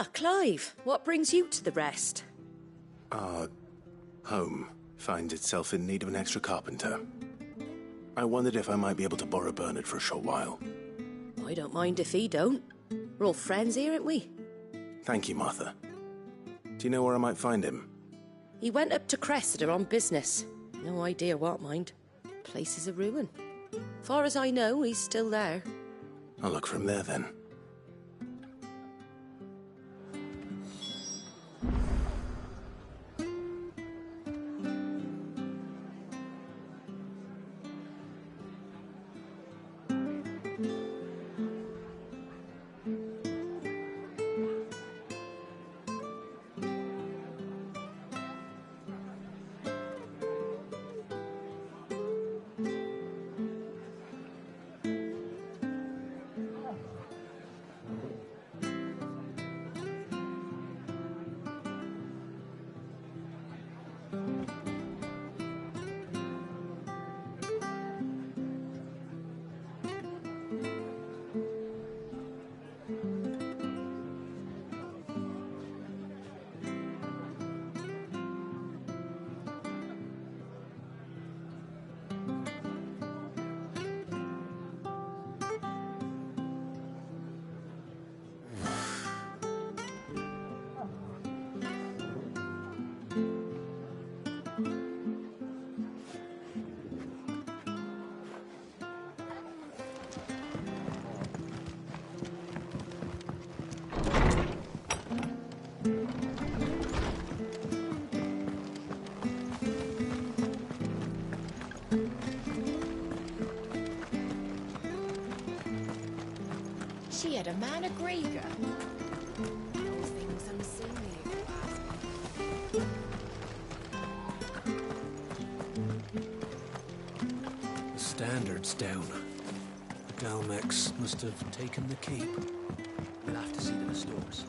Ah, Clive, what brings you to the rest? Our home finds itself in need of an extra carpenter. I wondered if I might be able to borrow Bernard for a short while. I don't mind if he don't. We're all friends here, aren't we? Thank you, Martha. Do you know where I might find him? He went up to Cressida on business. No idea what, mind. Place is a ruin. Far as I know, he's still there. I'll look for him there, then. She had a man a Grieger. Those things unseemly. The standard's down. The Dalmex must have taken the keep. We'll have to see to the stores.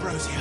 Ambrosia.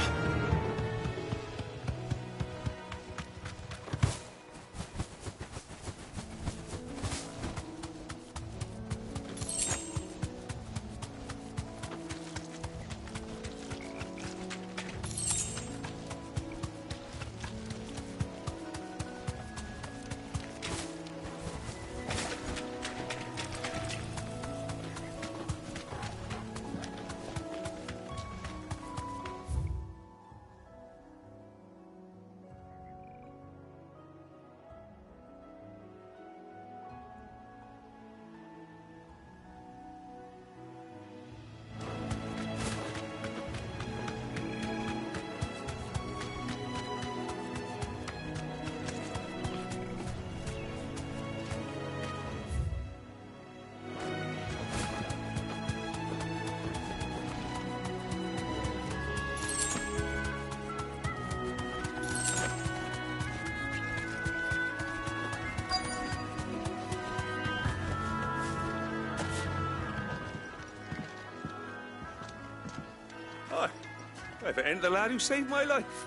If it ain't the lad who saved my life.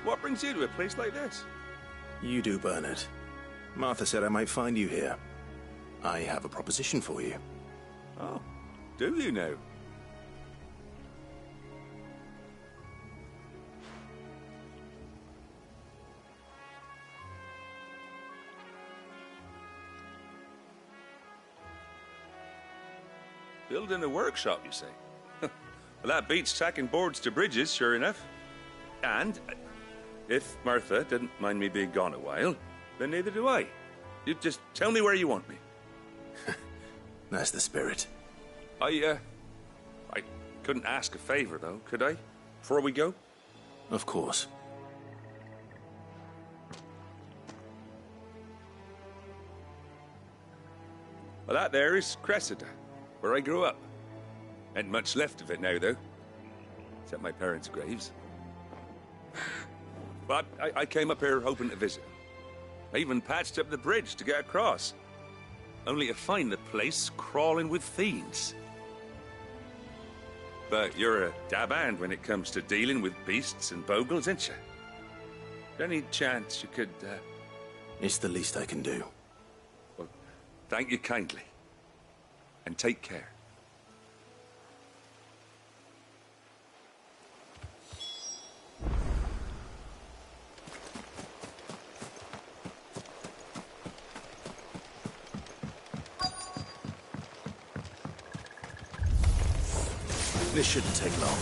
What brings you to a place like this? You do, Bernard. Martha said I might find you here. I have a proposition for you. Oh, do you now? Building a workshop, you say? Well, that beats tacking boards to bridges, sure enough. And if Martha didn't mind me being gone a while, then neither do I. You just tell me where you want me. That's the spirit. I couldn't ask a favor, though, could I? Before we go? Of course. Well, that there is Cressida, where I grew up. Ain't much left of it now, though. Except my parents' graves. But I came up here hoping to visit. I even patched up the bridge to get across. Only to find the place crawling with fiends. But you're a dab hand when it comes to dealing with beasts and bogles, ain't you? Any chance you could, It's the least I can do. Well, thank you kindly. And take care. This shouldn't take long.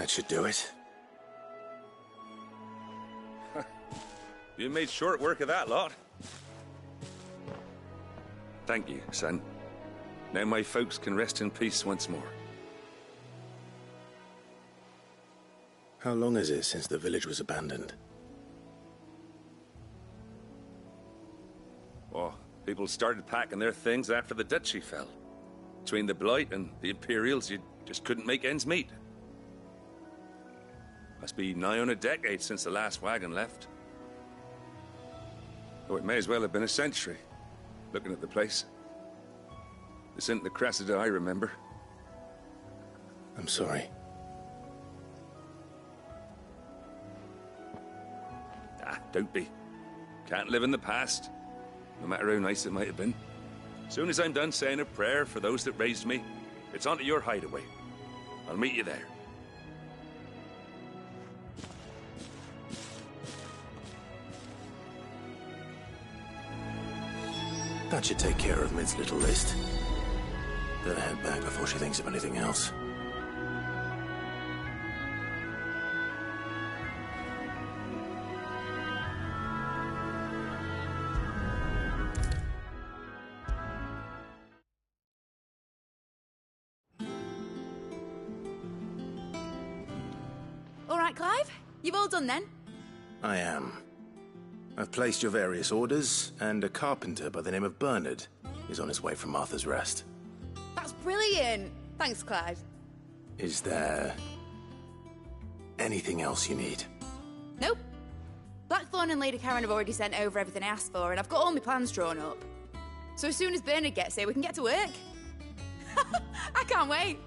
That should do it. You made short work of that lot. Thank you, son. Now my folks can rest in peace once more. How long is it since the village was abandoned? Oh, people started packing their things after the duchy fell. Between the Blight and the Imperials, you just couldn't make ends meet. Must be nigh on a decade since the last wagon left. Oh, it may as well have been a century, looking at the place. This isn't the Cressida I remember. I'm sorry. Ah, don't be. Can't live in the past, no matter how nice it might have been. Soon as I'm done saying a prayer for those that raised me, it's on to your hideaway. I'll meet you there. That should take care of Mid's little list. Better head back before she thinks of anything else. All right, Clive? You've all done then? I am. I've placed your various orders, and a carpenter by the name of Bernard is on his way from Martha's Rest. That's brilliant! Thanks, Clive. Is there anything else you need? Nope. Blackthorn and Lady Karen have already sent over everything I asked for, and I've got all my plans drawn up. So as soon as Bernard gets here, we can get to work. I can't wait.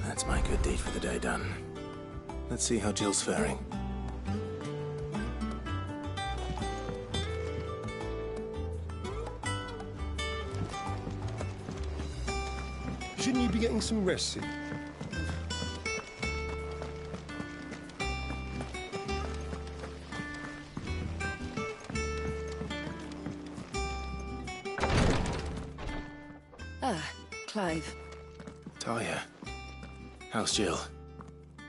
That's my good deed for the day done. Let's see how Jill's faring. Shouldn't you be getting some rest soon? Ah, Clive. Talia, how's Jill?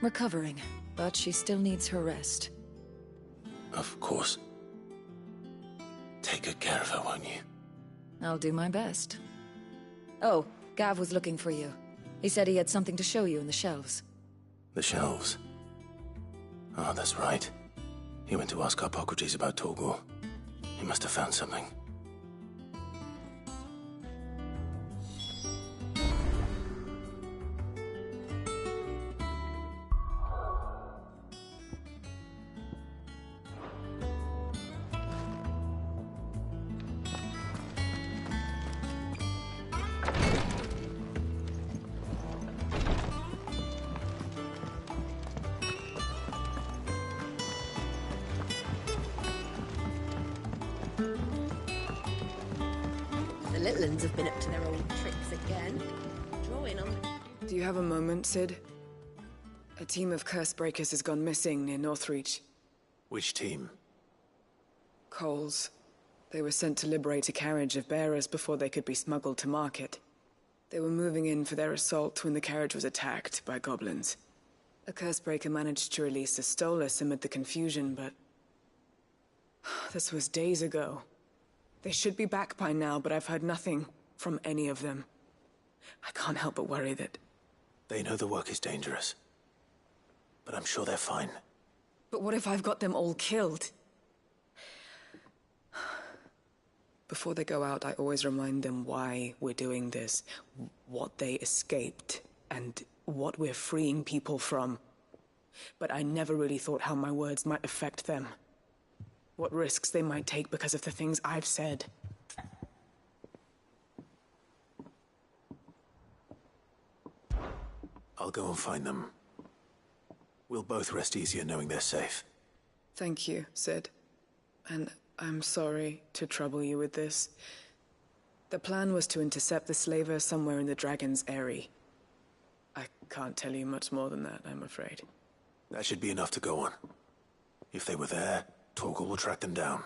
Recovering, but she still needs her rest. Of course. Take good care of her, won't you? I'll do my best. Oh, Gav was looking for you. He said he had something to show you in the shelves. The shelves. Ah, that's right. He went to ask Harpocrates about Torgor. He must have found something. The little uns have been up to their old tricks again. Drawing on. Do you have a moment, Sid? A team of curse breakers has gone missing near Northreach. Which team? Coles. They were sent to liberate a carriage of bearers before they could be smuggled to market. They were moving in for their assault when the carriage was attacked by goblins. A curse breaker managed to release a Stolas amid the confusion, but... this was days ago. They should be back by now, but I've heard nothing from any of them. I can't help but worry that... They know the work is dangerous. But I'm sure they're fine. But what if I've got them all killed? Before they go out, I always remind them why we're doing this, what they escaped, and what we're freeing people from. But I never really thought how my words might affect them. What risks they might take because of the things I've said. I'll go and find them. We'll both rest easier knowing they're safe. Thank you, Sid. And I'm sorry to trouble you with this. The plan was to intercept the slaver somewhere in the Dragon's Eyrie. I can't tell you much more than that, I'm afraid. That should be enough to go on. If they were there, Torgal will track them down.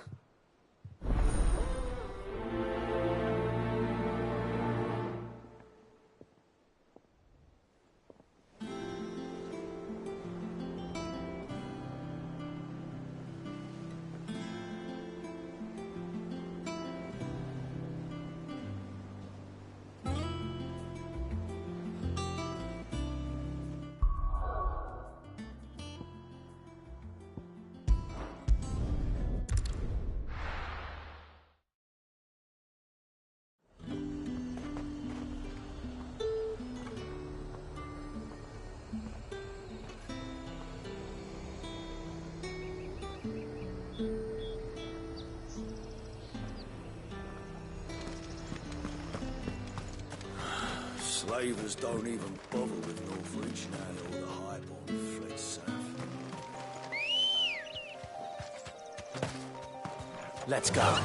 Slavers don't even bother with Northreach now all the highborn fled south. Let's go.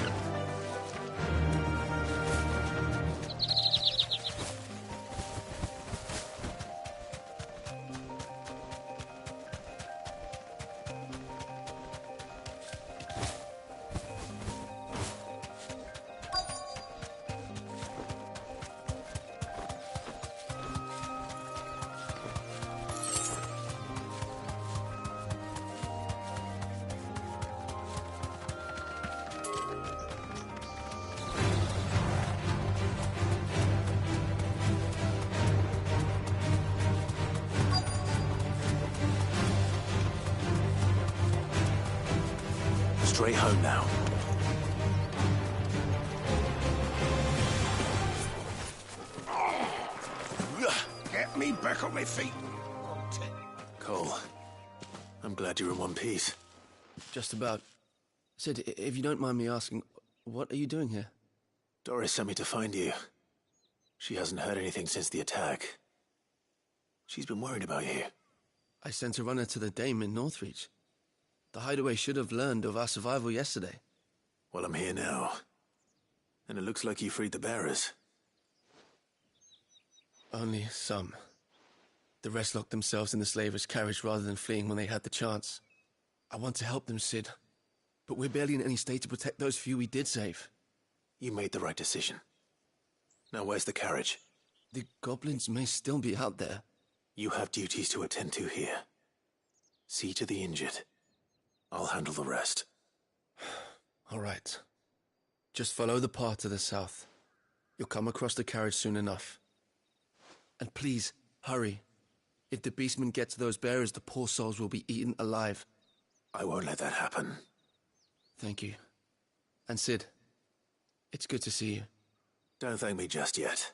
Straight home now. Get me back on my feet. Cole, I'm glad you're in one piece. Just about. Sid, if you don't mind me asking, what are you doing here? Doris sent me to find you. She hasn't heard anything since the attack. She's been worried about you. I sent a runner to the Dame in Northreach. The hideaway should have learned of our survival yesterday. Well, I'm here now. And it looks like you freed the bearers. Only some. The rest locked themselves in the slaver's carriage rather than fleeing when they had the chance. I want to help them, Sid. But we're barely in any state to protect those few we did save. You made the right decision. Now where's the carriage? The goblins may still be out there. You have duties to attend to here. See to the injured. I'll handle the rest. All right. Just follow the path to the south. You'll come across the carriage soon enough. And please, hurry. If the beastmen get to those bearers, the poor souls will be eaten alive. I won't let that happen. Thank you. And Sid, it's good to see you. Don't thank me just yet.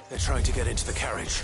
They're trying to get into the carriage.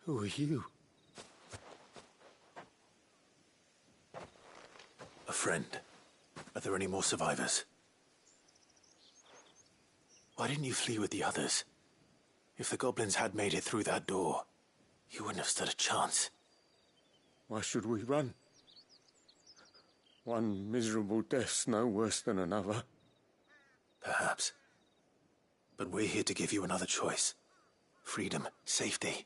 Who are you? A friend. Are there any more survivors? Why didn't you flee with the others? If the goblins had made it through that door, you wouldn't have stood a chance. Why should we run? One miserable death's no worse than another. Perhaps. But we're here to give you another choice. Freedom, safety,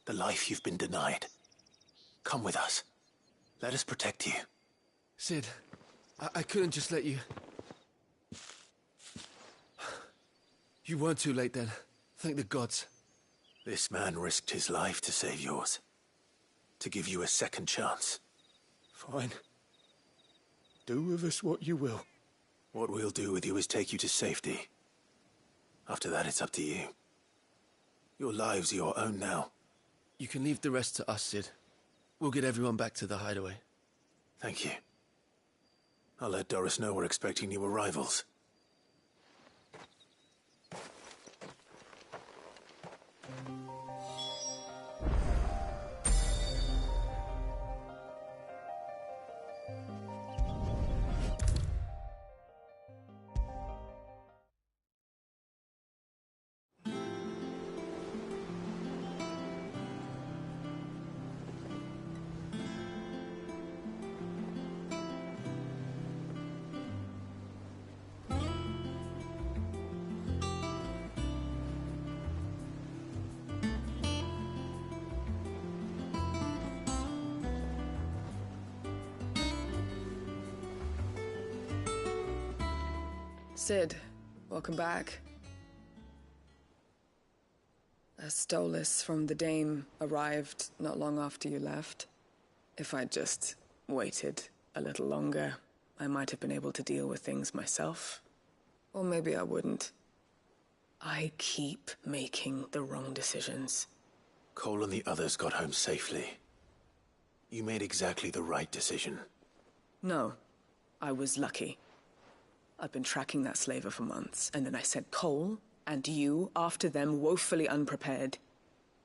the life you've been denied. Come with us. Let us protect you. Sid, I couldn't just let you... You weren't too late then. Thank the gods. This man risked his life to save yours. To give you a second chance. Fine. Do with us what you will. What we'll do with you is take you to safety. After that, it's up to you. Your lives are your own now. You can leave the rest to us, Sid. We'll get everyone back to the hideaway. Thank you. I'll let Doris know we're expecting new arrivals. Sid, welcome back. A stolus from the Dame arrived not long after you left. If I'd just waited a little longer, I might have been able to deal with things myself. Or maybe I wouldn't. I keep making the wrong decisions. Cole and the others got home safely. You made exactly the right decision. No, I was lucky. I've been tracking that slaver for months, and then I sent Cole and you after them woefully unprepared.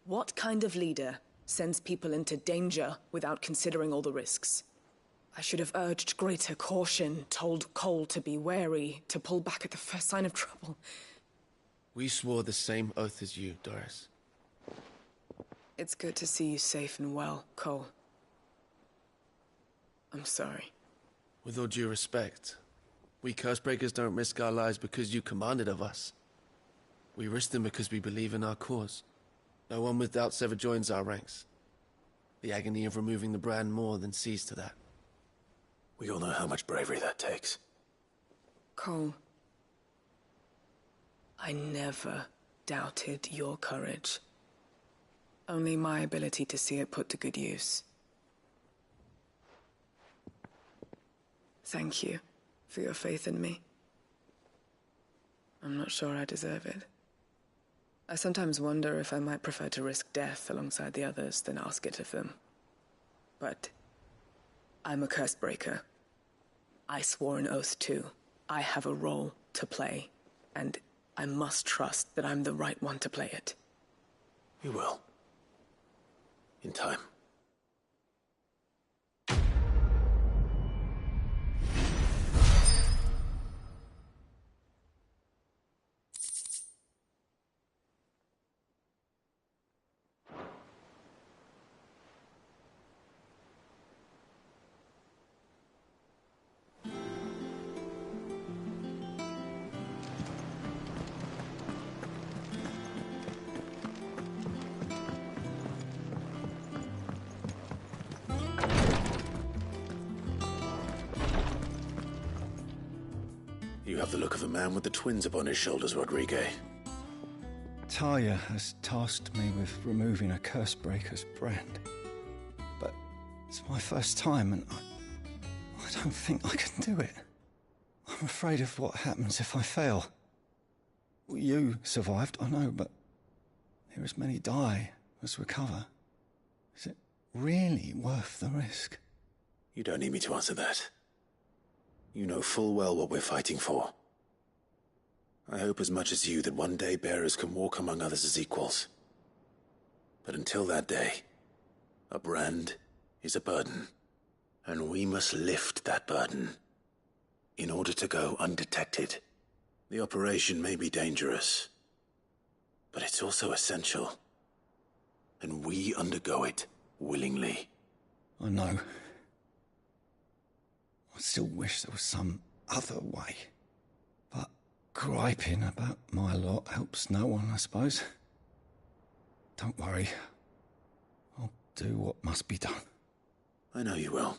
What kind of leader sends people into danger without considering all the risks? I should have urged greater caution, told Cole to be wary, to pull back at the first sign of trouble. We swore the same oath as you, Doris. It's good to see you safe and well, Cole. I'm sorry. With all due respect, we Cursebreakers don't risk our lives because you commanded of us. We risk them because we believe in our cause. No one with doubts ever joins our ranks. The agony of removing the brand more than sees to that. We all know how much bravery that takes. Cole, I never doubted your courage. Only my ability to see it put to good use. Thank you for your faith in me. I'm not sure I deserve it. I sometimes wonder if I might prefer to risk death alongside the others than ask it of them. But I'm a Cursebreaker. I swore an oath too. I have a role to play, and I must trust that I'm the right one to play it. You will. In time. You have the look of a man with the twins upon his shoulders, Rodrigue. Talia has tasked me with removing a Cursebreaker's brand. But it's my first time, and I don't think I can do it. I'm afraid of what happens if I fail. You survived, I know, but there are as many die as recover. Is it really worth the risk? You don't need me to answer that. You know full well what we're fighting for. I hope as much as you that one day bearers can walk among others as equals. But until that day, a brand is a burden, and we must lift that burden in order to go undetected. The operation may be dangerous, but it's also essential, and we undergo it willingly. I know. I still wish there was some other way. But griping about my lot helps no one, I suppose. Don't worry. I'll do what must be done. I know you will.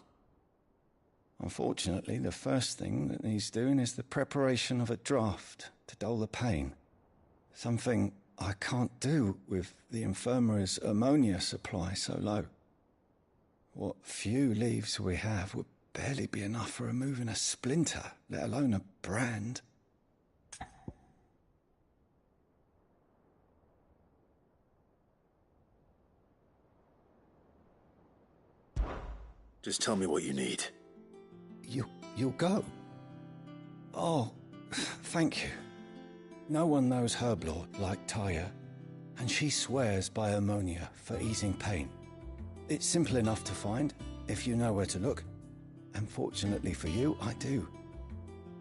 Unfortunately, the first thing that needs doing is the preparation of a draft to dull the pain. Something I can't do with the infirmary's ammonia supply so low. What few leaves we have would barely be enough for removing a splinter, let alone a brand. Just tell me what you need. You'll go? Oh, thank you. No one knows Herblord like Taya, and she swears by ammonia for easing pain. It's simple enough to find, if you know where to look. And fortunately for you, I do.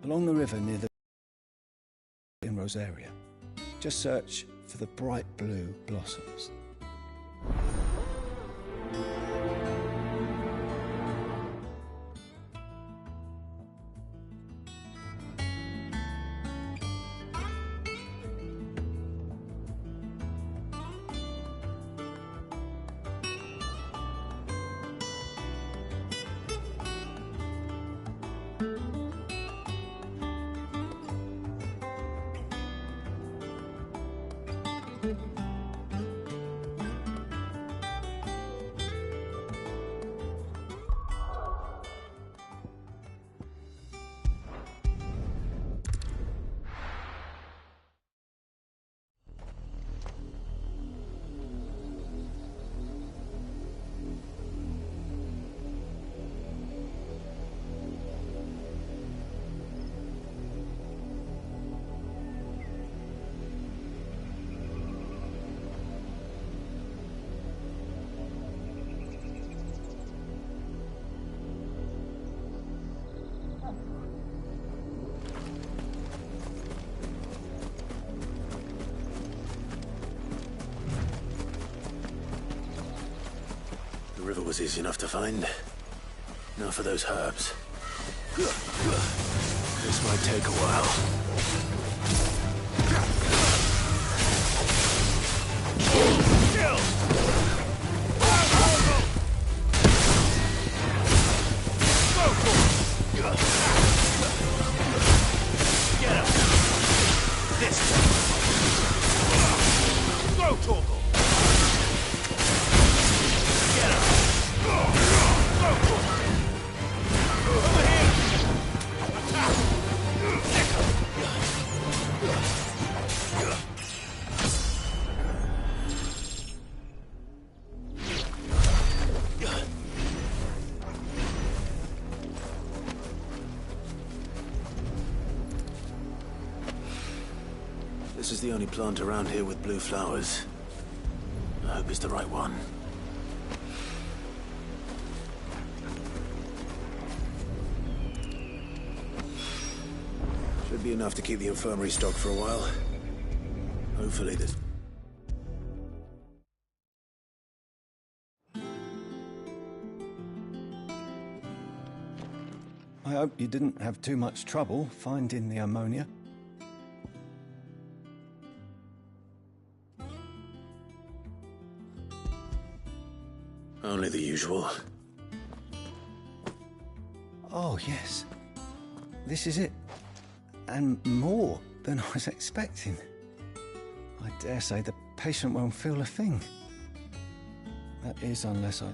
Along the river near the... in Rosaria. Just search for the bright blue blossoms. The river was easy enough to find. Now for those herbs. This might take a while. Get up! This go, Torgal! Get up! Go, over here! Attack! This is the only plant around here with blue flowers. I hope it's the right one. Should be enough to keep the infirmary stocked for a while. Hopefully this... I hope you didn't have too much trouble finding the ammonia. Only the usual. Oh, yes. This is it. And more than I was expecting. I dare say the patient won't feel a thing. That is, unless I...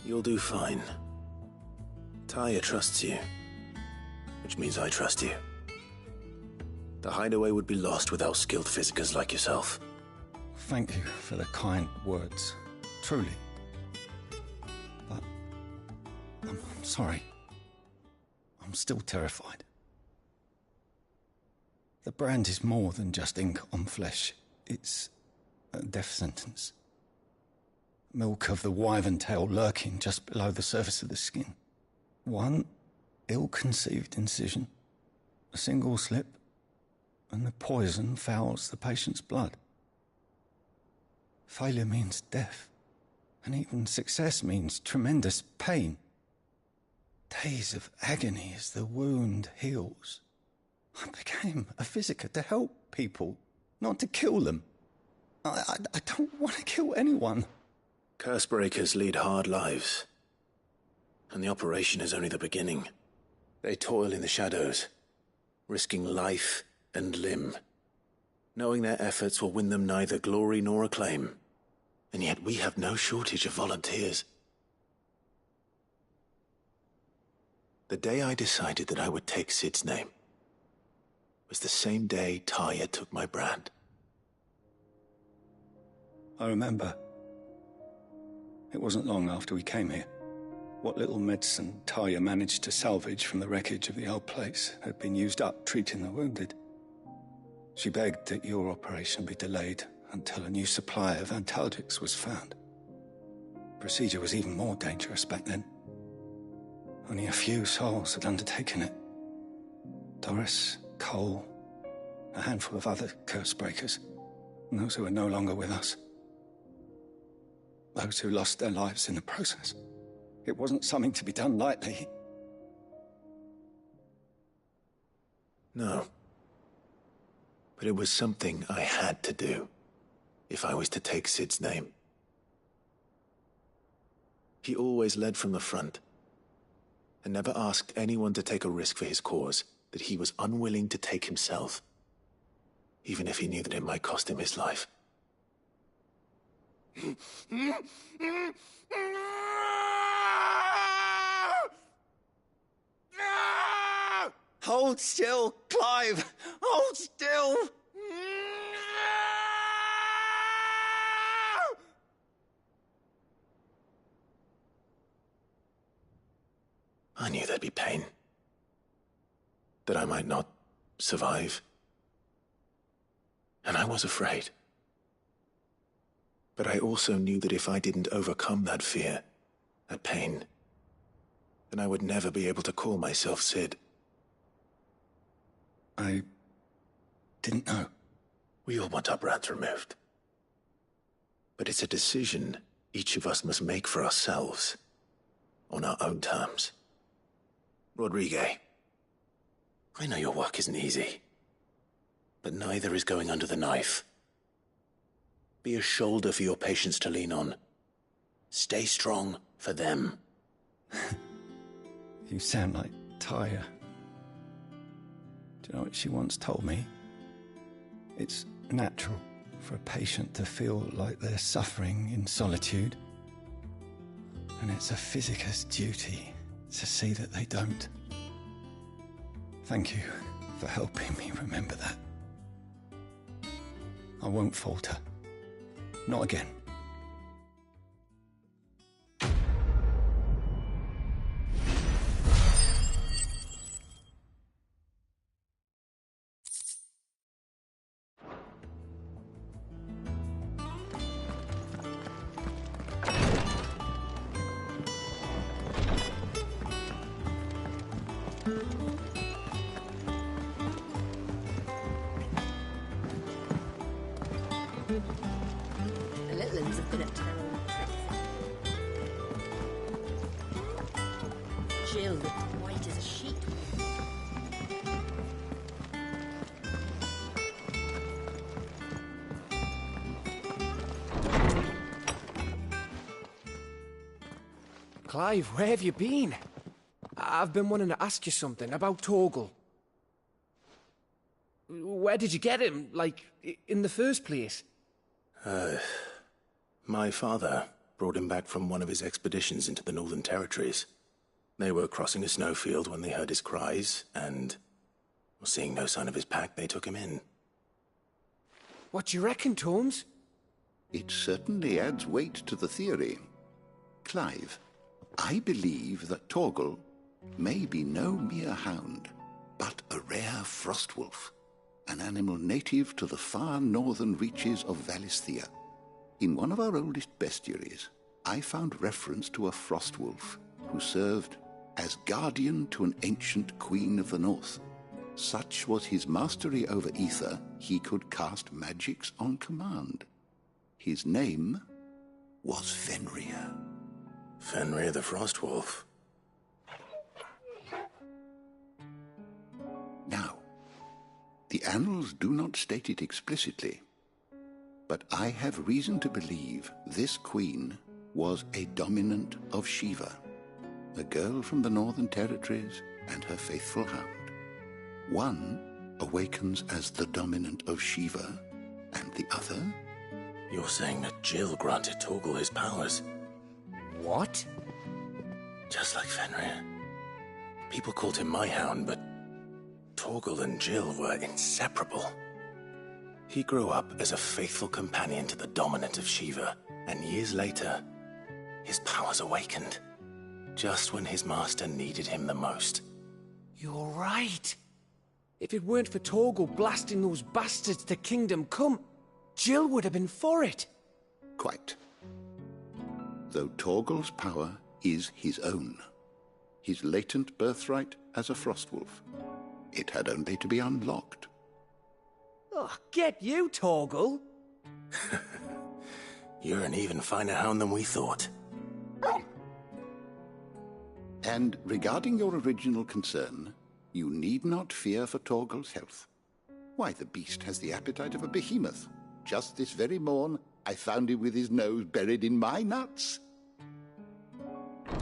You'll do fine. Taya trusts you, which means I trust you. The hideaway would be lost without skilled physicers like yourself. Thank you for the kind words. Truly. But... I'm sorry. I'm still terrified. The brand is more than just ink on flesh. It's a death sentence. Milk of the wyvern tail lurking just below the surface of the skin. One ill-conceived incision, a single slip, and the poison fouls the patient's blood. Failure means death, and even success means tremendous pain. Days of agony as the wound heals. I became a physiker to help people, not to kill them. I don't want to kill anyone. Cursebreakers lead hard lives, and the operation is only the beginning. They toil in the shadows, risking life and limb, knowing their efforts will win them neither glory nor acclaim. And yet we have no shortage of volunteers. The day I decided that I would take Sid's name was the same day Tarja took my brand. I remember. It wasn't long after we came here. What little medicine Tarja managed to salvage from the wreckage of the old place had been used up treating the wounded. She begged that your operation be delayed until a new supply of antalgics was found. Procedure was even more dangerous back then. Only a few souls had undertaken it. Doris, Cole, a handful of other cursebreakers, and those who are no longer with us. Those who lost their lives in the process. It wasn't something to be done lightly. No. But it was something I had to do, if I was to take Sid's name. He always led from the front, and never asked anyone to take a risk for his cause that he was unwilling to take himself, even if he knew that it might cost him his life. Hold still, Clive! Hold still! I knew there'd be pain. That I might not survive. And I was afraid. But I also knew that if I didn't overcome that fear, that pain, then I would never be able to call myself Sid. I didn't know. We all want our brands removed. But it's a decision each of us must make for ourselves, on our own terms. Rodrigue, I know your work isn't easy, but neither is going under the knife. Be a shoulder for your patients to lean on. Stay strong for them. You sound like Tarja. Do you know what she once told me? It's natural for a patient to feel like they're suffering in solitude. And it's a physiker's duty to see that they don't. Thank you for helping me remember that. I won't falter. Not again. The little ones have been up to their old tricks. Jill looked white as a sheet. Clive, where have you been? I've been wanting to ask you something about Torgal. Where did you get him, like, in the first place? My father brought him back from one of his expeditions into the Northern Territories. They were crossing a snowfield when they heard his cries, and, seeing no sign of his pack, they took him in. What do you reckon, Tomes? It certainly adds weight to the theory. Clive, I believe that Torgal may be no mere hound, but a rare frostwolf, an animal native to the far northern reaches of Valisthea. In one of our oldest bestiaries, I found reference to a Frostwolf who served as guardian to an ancient queen of the north. Such was his mastery over ether, he could cast magics on command. His name was Fenrir. Fenrir the Frostwolf. Now, the annals do not state it explicitly, but I have reason to believe this queen was a dominant of Shiva, a girl from the Northern Territories and her faithful hound. One awakens as the dominant of Shiva, and the other? You're saying that Jill granted Torgal his powers? What? Just like Fenrir. People called him my hound, but Torgal and Jill were inseparable. He grew up as a faithful companion to the dominant of Shiva, and years later, his powers awakened, just when his master needed him the most. You're right. If it weren't for Torgal blasting those bastards to Kingdom Come, Jill would have been for it. Quite. Though Torgal's power is his own, his latent birthright as a Frostwolf. It had only to be unlocked. Oh, get you, Torgal! You're an even finer hound than we thought. And regarding your original concern, you need not fear for Torgal's health. Why, the beast has the appetite of a behemoth. Just this very morn, I found him with his nose buried in my nuts. There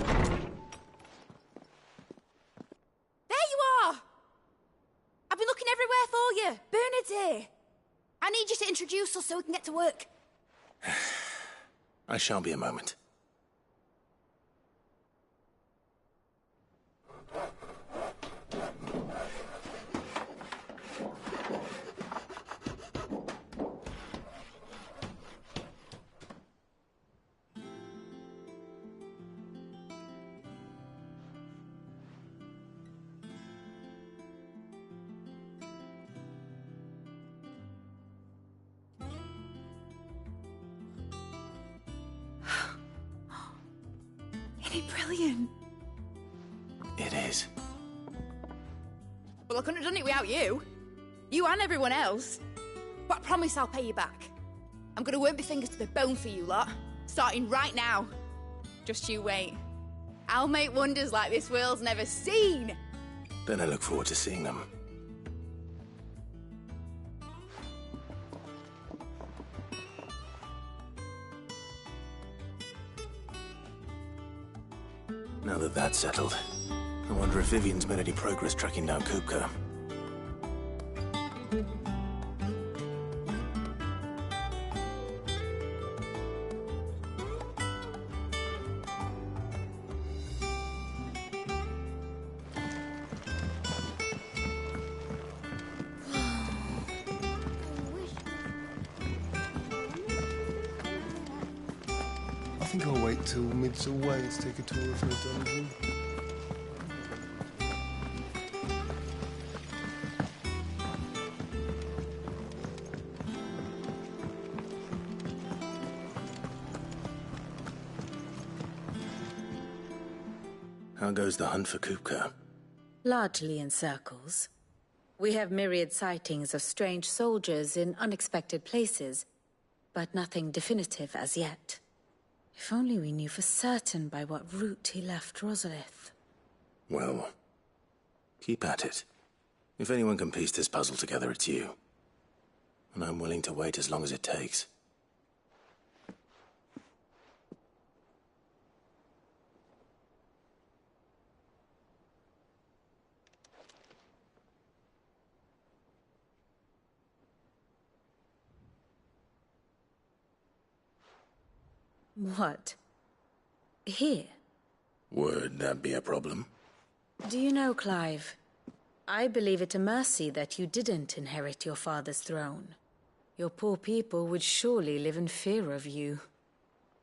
you are! I've been looking everywhere for you. Bernard's here. I need you to introduce us so we can get to work. I shall be a moment. Brilliant. It is. Well, I couldn't have done it without you. You and everyone else. But I promise I'll pay you back. I'm gonna work my fingers to the bone for you lot, starting right now. Just you wait. I'll make wonders like this world's never seen. Then I look forward to seeing them. Now that that's settled, I wonder if Vivian's made any progress tracking down Kupka. I think I'll wait till mid's away to take a tour of her dungeon. How goes the hunt for Kupka? Largely in circles. We have myriad sightings of strange soldiers in unexpected places, but nothing definitive as yet. If only we knew for certain by what route he left Rosalith. Well, keep at it. If anyone can piece this puzzle together, it's you. And I'm willing to wait as long as it takes. What? Here? Would that be a problem? Do you know, Clive, I believe it a mercy that you didn't inherit your father's throne. Your poor people would surely live in fear of you.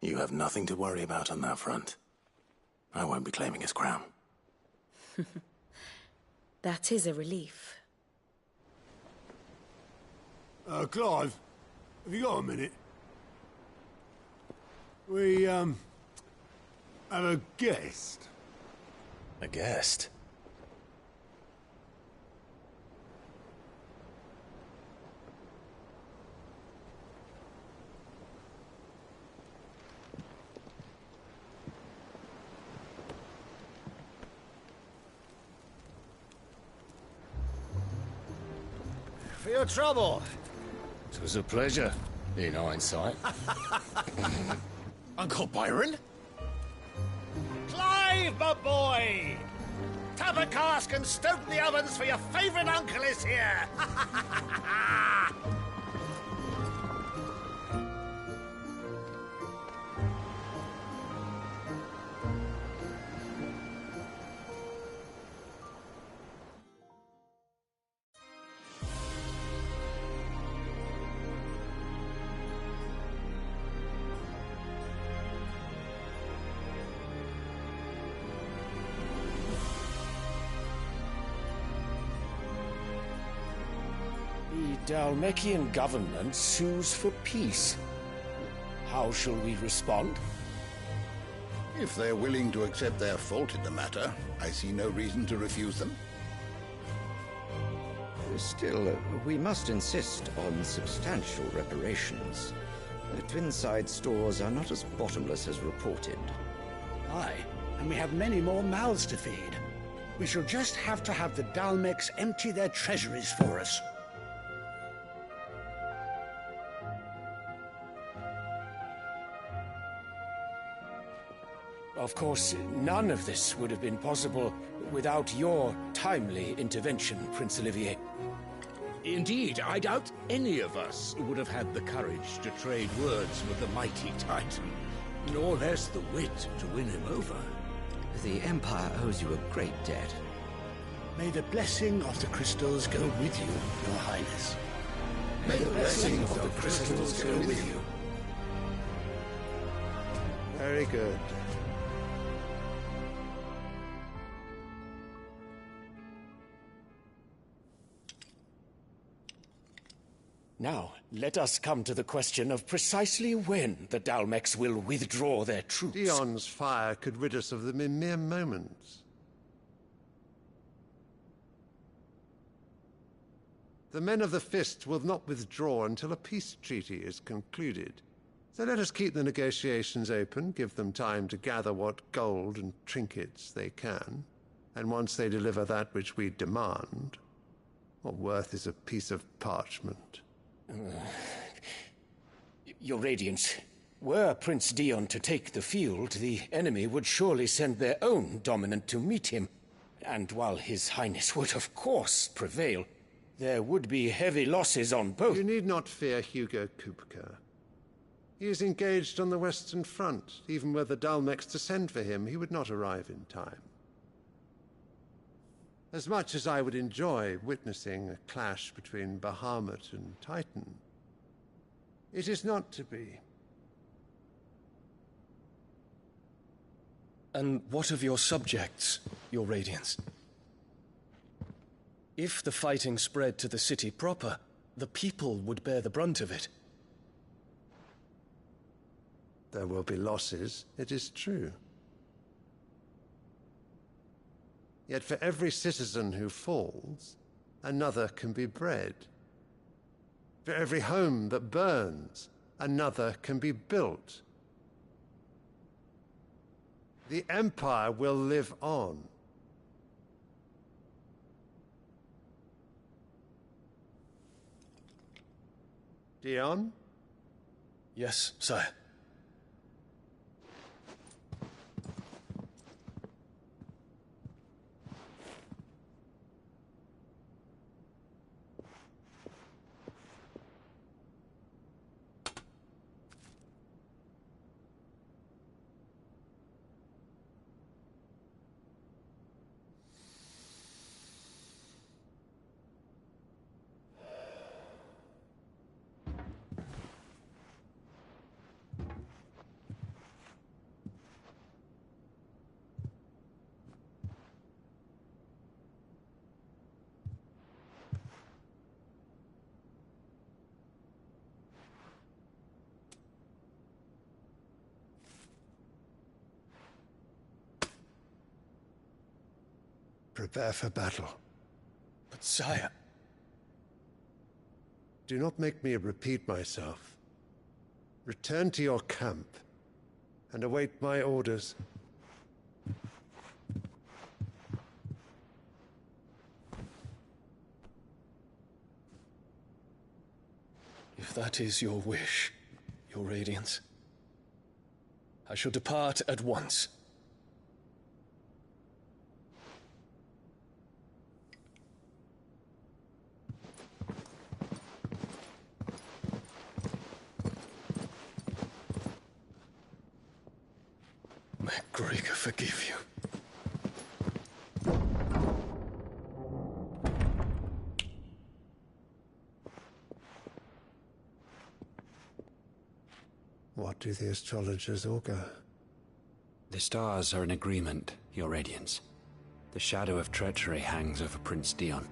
You have nothing to worry about on that front. I won't be claiming his crown. That is a relief. Clive, have you got a minute? We I'm a guest. A guest? For your trouble. It was a pleasure, in hindsight. Uncle Byron? Clive, my boy! Tap a cask and stoke the ovens for your favourite uncle is here! The Dalmekian government sues for peace. How shall we respond? If they're willing to accept their fault in the matter, I see no reason to refuse them. Still, we must insist on substantial reparations. The Twinside stores are not as bottomless as reported. Aye, and we have many more mouths to feed. We shall just have to have the Dalmecs empty their treasuries for us. Of course, none of this would have been possible without your timely intervention, Prince Olivier. Indeed, I doubt any of us would have had the courage to trade words with the mighty Titan, nor less the wit to win him over. The Empire owes you a great debt. May the blessing of the crystals go with you, Your Highness. May the blessing of the crystals go with you. Very good. Now, let us come to the question of precisely when the Dalmecs will withdraw their troops. Dion's fire could rid us of them in mere moments. The men of the Fist will not withdraw until a peace treaty is concluded. So let us keep the negotiations open, give them time to gather what gold and trinkets they can, and once they deliver that which we demand, what worth is a piece of parchment? Your Radiance, were Prince Dion to take the field, the enemy would surely send their own dominant to meet him. And while His Highness would of course prevail, there would be heavy losses on both. You need not fear Hugo Kupka. He is engaged on the Western Front. Even were the Dalmecs to send for him, he would not arrive in time. As much as I would enjoy witnessing a clash between Bahamut and Titan, it is not to be. And what of your subjects, Your Radiance? If the fighting spread to the city proper, the people would bear the brunt of it. There will be losses, it is true. Yet for every citizen who falls, another can be bred. For every home that burns, another can be built. The Empire will live on. Dion? Yes, sire. prepare for battle. But sire... Do not make me repeat myself. Return to your camp and await my orders. If that is your wish, Your Radiance, I shall depart at once. May Gregor forgive you. What do the astrologers augur? The stars are in agreement, Your Radiance. The shadow of treachery hangs over Prince Dion.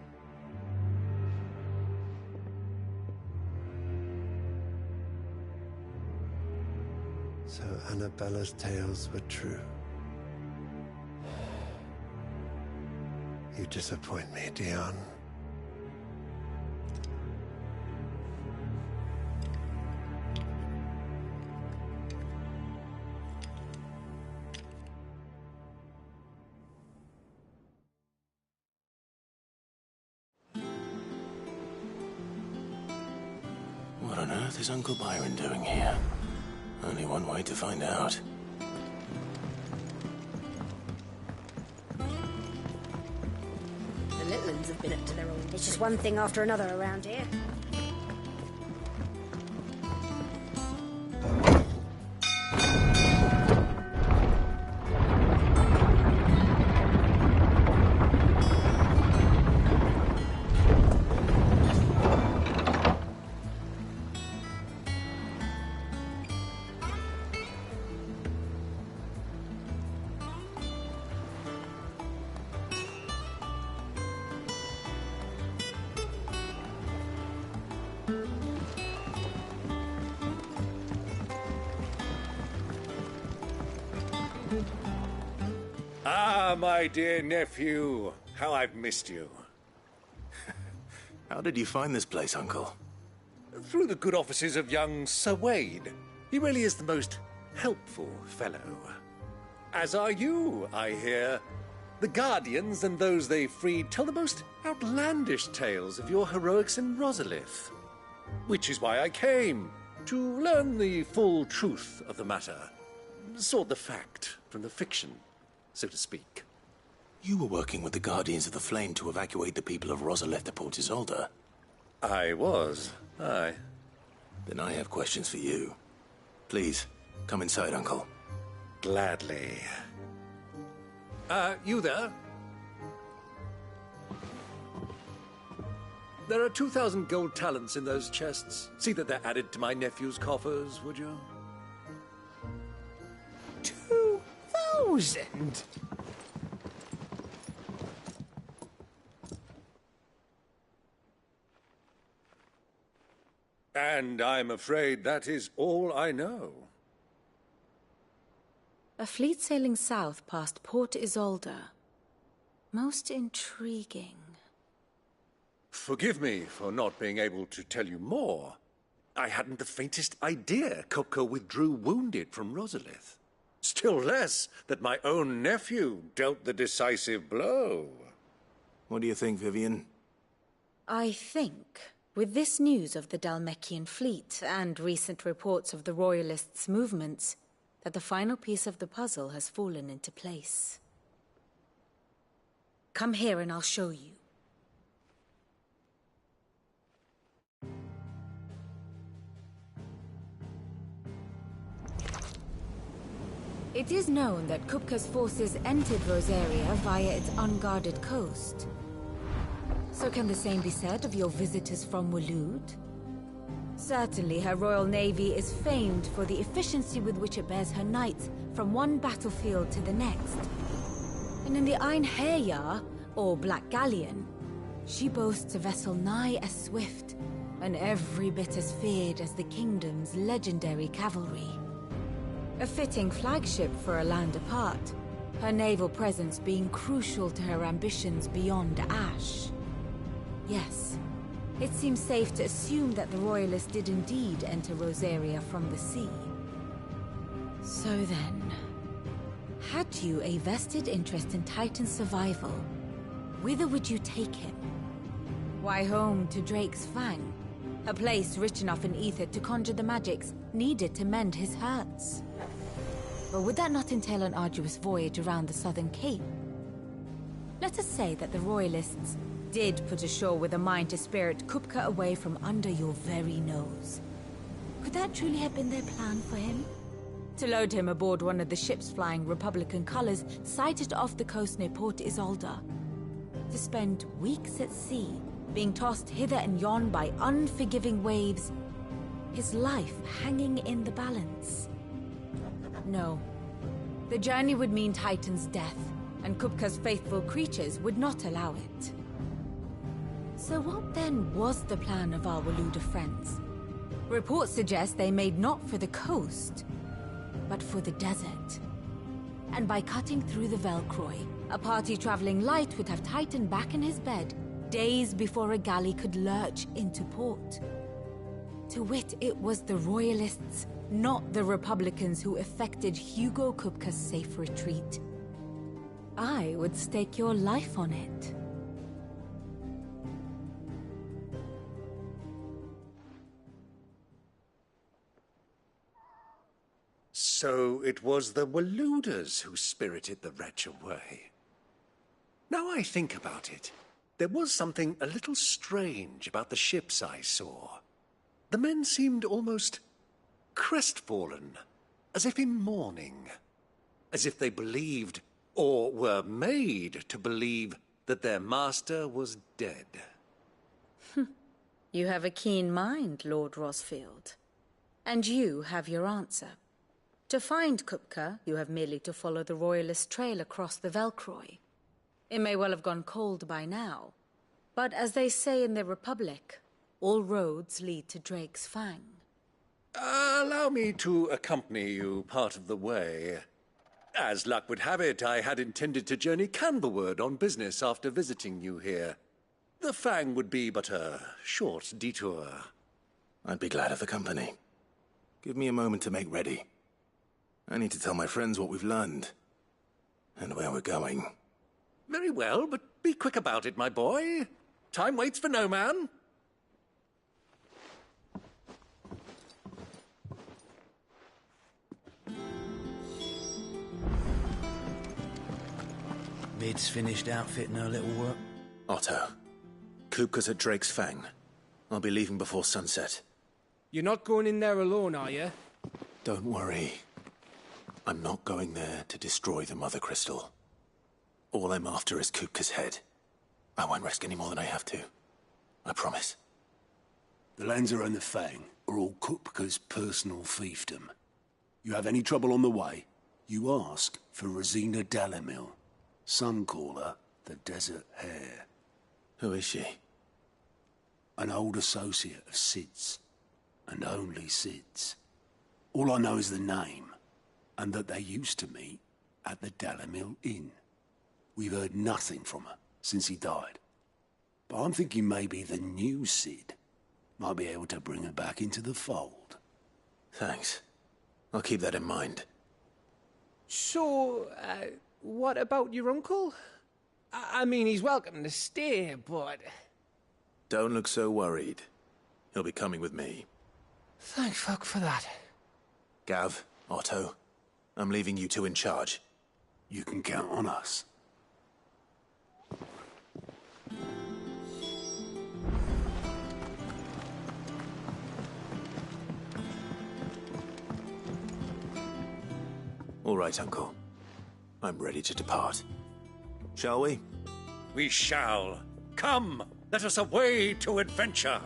So Annabella's tales were true. You disappoint me, Dion. What on earth is Uncle Byron doing here? Only one way to find out. The little ones have been up to their own. It's just one thing after another around here. Ah, my dear nephew, how I've missed you. How did you find this place, Uncle? Through the good offices of young Sir Wade. He really is the most helpful fellow. As are you, I hear. The Guardians and those they freed tell the most outlandish tales of your heroics in Rosalith. Which is why I came, to learn the full truth of the matter. Sort the fact from the fiction, so to speak. You were working with the Guardians of the Flame to evacuate the people of Rosalith to Port Isolde. I was, aye. Then I have questions for you. Please, come inside, Uncle. Gladly. You there? There are 2,000 gold talents in those chests. See that they're added to my nephew's coffers, would you? 2,000? And I'm afraid that is all I know. A fleet sailing south past Port Isolde. Most intriguing. Forgive me for not being able to tell you more. I hadn't the faintest idea Kopko withdrew wounded from Rosalith. Still less that my own nephew dealt the decisive blow. What do you think, Vivian? I think, with this news of the Dhalmekian fleet and recent reports of the Royalists' movements, that the final piece of the puzzle has fallen into place. Come here and I'll show you. It is known that Kupka's forces entered Rosaria via its unguarded coast. So can the same be said of your visitors from Waloed? Certainly her royal navy is famed for the efficiency with which it bears her knights from one battlefield to the next. And in the Einherjar, or Black Galleon, she boasts a vessel nigh as swift and every bit as feared as the kingdom's legendary cavalry. A fitting flagship for a land apart, her naval presence being crucial to her ambitions beyond Ash. Yes, it seems safe to assume that the Royalists did indeed enter Rosaria from the sea. So then, had you a vested interest in Titan's survival, whither would you take him? Why, home to Drake's Fang, a place rich enough in ether to conjure the magics needed to mend his hurts. But would that not entail an arduous voyage around the southern cape? Let us say that the Royalists did put ashore with a mind to spirit Kupka away from under your very nose. Could that truly have been their plan for him? To load him aboard one of the ships flying Republican colors sighted off the coast near Port Isolde? To spend weeks at sea, being tossed hither and yon by unforgiving waves, his life hanging in the balance? No. The journey would mean Titan's death, and Kupka's faithful creatures would not allow it. So what then was the plan of our Waluda friends? Reports suggest they made not for the coast, but for the desert. And by cutting through the Velcroy, a party traveling light would have Titan back in his bed days before a galley could lurch into port. To wit, it was the Royalists, not the Republicans, who effected Hugo Kupka's safe retreat. I would stake your life on it. So it was the Waludas who spirited the wretch away. Now I think about it, there was something a little strange about the ships I saw. The men seemed almost crestfallen, as if in mourning, as if they believed, or were made to believe, that their master was dead. You have a keen mind, Lord Rosfield. And you have your answer. To find Kupka, you have merely to follow the Royalist trail across the Velcroy. It may well have gone cold by now, but as they say in the Republic, all roads lead to Drake's Fang. Allow me to accompany you part of the way. As luck would have it, I had intended to journey Canberward on business after visiting you here. The Fang would be but a short detour. I'd be glad of the company. Give me a moment to make ready. I need to tell my friends what we've learned, and where we're going. Very well, but be quick about it, my boy. Time waits for no man. Mid's finished outfitting her little work. Otto, Kupka's at Drake's Fang. I'll be leaving before sunset. You're not going in there alone, are you? Don't worry. I'm not going there to destroy the Mother Crystal. All I'm after is Kupka's head. I won't risk any more than I have to. I promise. The Lanza and the Fang are all Kupka's personal fiefdom. You have any trouble on the way, you ask for Rosina Dalamil. Some call her the Desert Hare. Who is she? An old associate of Sid's, and only Sid's. All I know is the name, and that they used to meet at the Dalamil Inn. We've heard nothing from her since he died. But I'm thinking maybe the new Sid might be able to bring her back into the fold. Thanks. I'll keep that in mind. So, what about your uncle? I mean, he's welcome to stay, but... Don't look so worried. He'll be coming with me. Thank fuck for that. Gav, Otto, I'm leaving you two in charge. You can count on us. All right, Uncle. I'm ready to depart. Shall we? We shall. Come, let us away to adventure.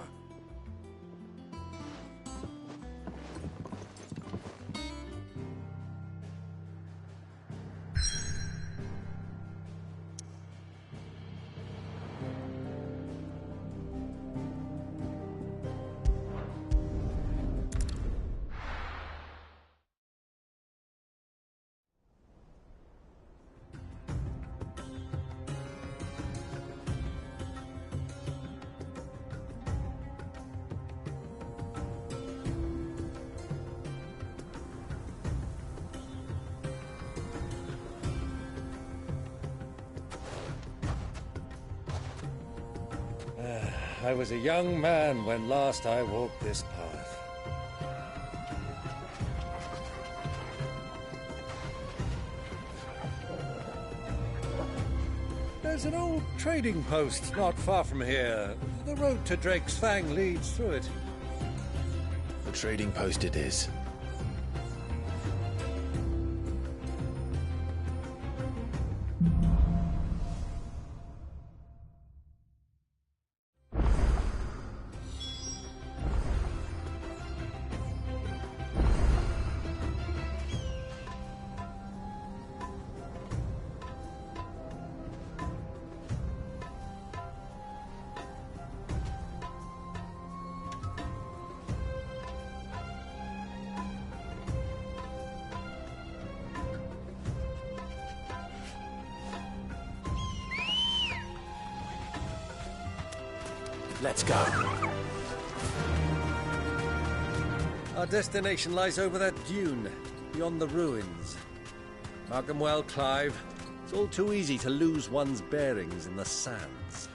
I was a young man when last I walked this path. There's an old trading post not far from here. The road to Drake's Fang leads through it. The trading post it is. Let's go. Our destination lies over that dune, beyond the ruins. Mark 'em well, Clive. It's all too easy to lose one's bearings in the sands.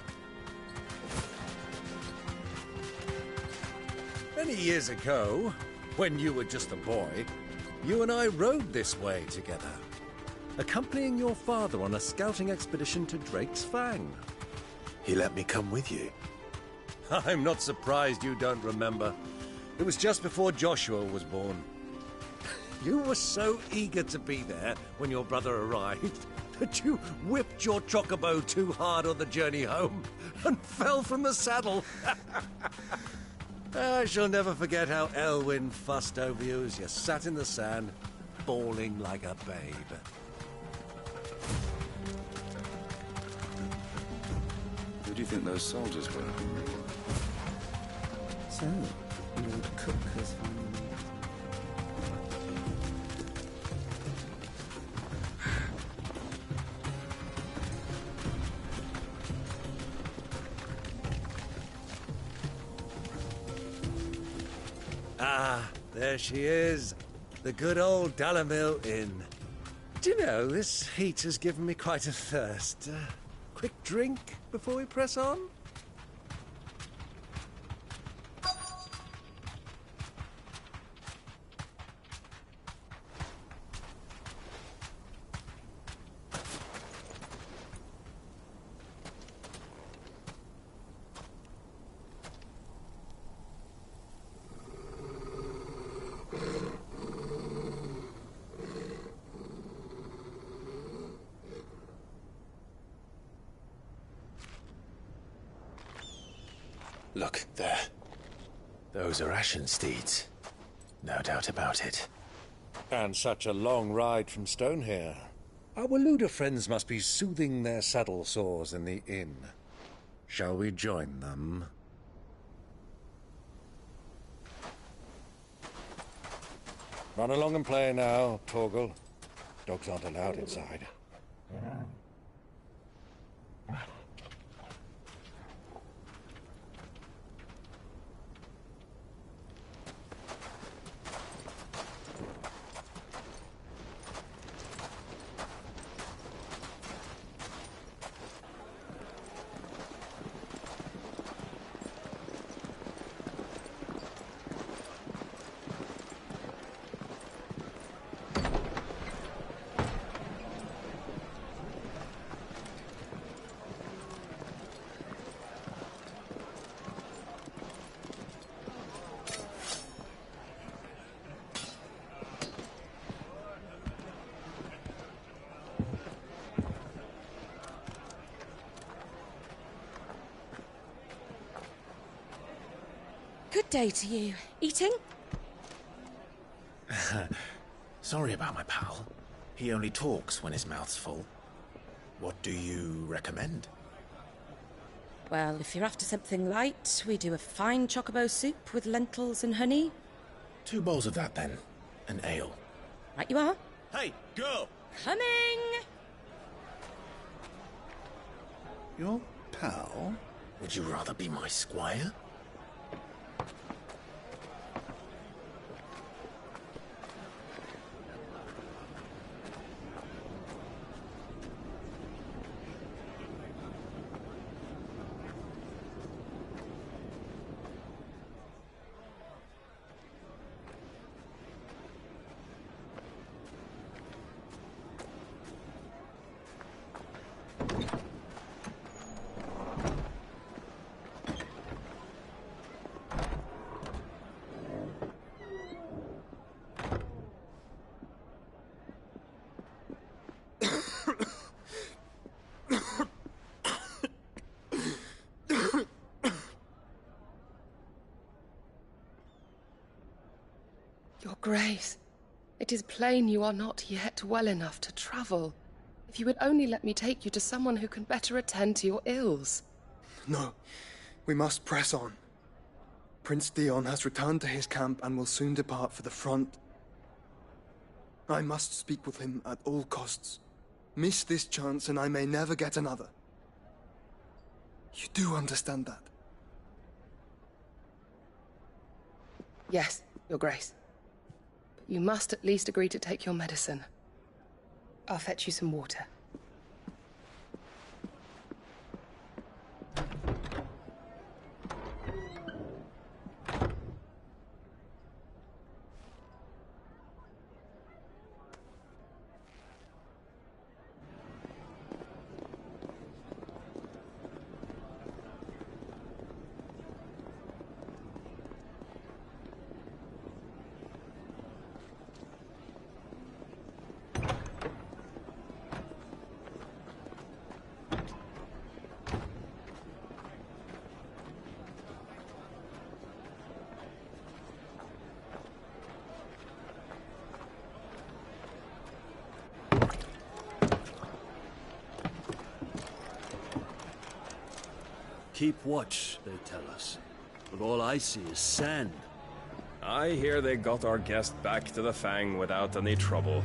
Many years ago, when you were just a boy, you and I rode this way together, accompanying your father on a scouting expedition to Drake's Fang. He let me come with you. I'm not surprised you don't remember. It was just before Joshua was born. You were so eager to be there when your brother arrived that you whipped your chocobo too hard on the journey home and fell from the saddle. I shall never forget how Elwyn fussed over you as you sat in the sand, bawling like a babe. Who do you think those soldiers were? So, Lord Cook has finally... Ah, there she is. The good old Dalamil Inn. Do you know, this heat has given me quite a thirst. Quick drink before we press on? Look, there. Those are Ashen steeds. No doubt about it. And such a long ride from Stonehere. Our Waluda friends must be soothing their saddle sores in the inn. Shall we join them? Run along and play now, Torgal. Dogs aren't allowed inside. Good day to you. Eating? Sorry about my pal. He only talks when his mouth's full. What do you recommend? Well, if you're after something light, we do a fine chocobo soup with lentils and honey. 2 bowls of that, then. An ale. Right you are. Hey, girl! Coming! Your pal? Would you rather be my squire? Grace, it is plain you are not yet well enough to travel. If you would only let me take you to someone who can better attend to your ills. No, we must press on. Prince Dion has returned to his camp and will soon depart for the front. I must speak with him at all costs. Miss this chance and I may never get another. You do understand that? Yes, Your Grace. But you must at least agree to take your medicine. I'll fetch you some water. Keep watch, they tell us. But all I see is sand. I hear they got our guest back to the Fang without any trouble.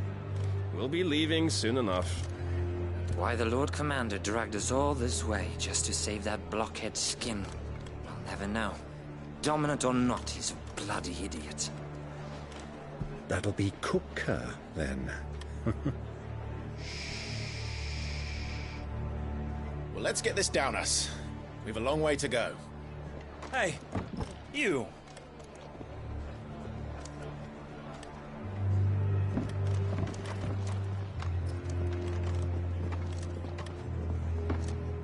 We'll be leaving soon enough. Why the Lord Commander dragged us all this way just to save that blockhead skin, I'll never know. Dominant or not, he's a bloody idiot. That'll be Cooker, then. Well, let's get this down us. We've a long way to go. Hey, you!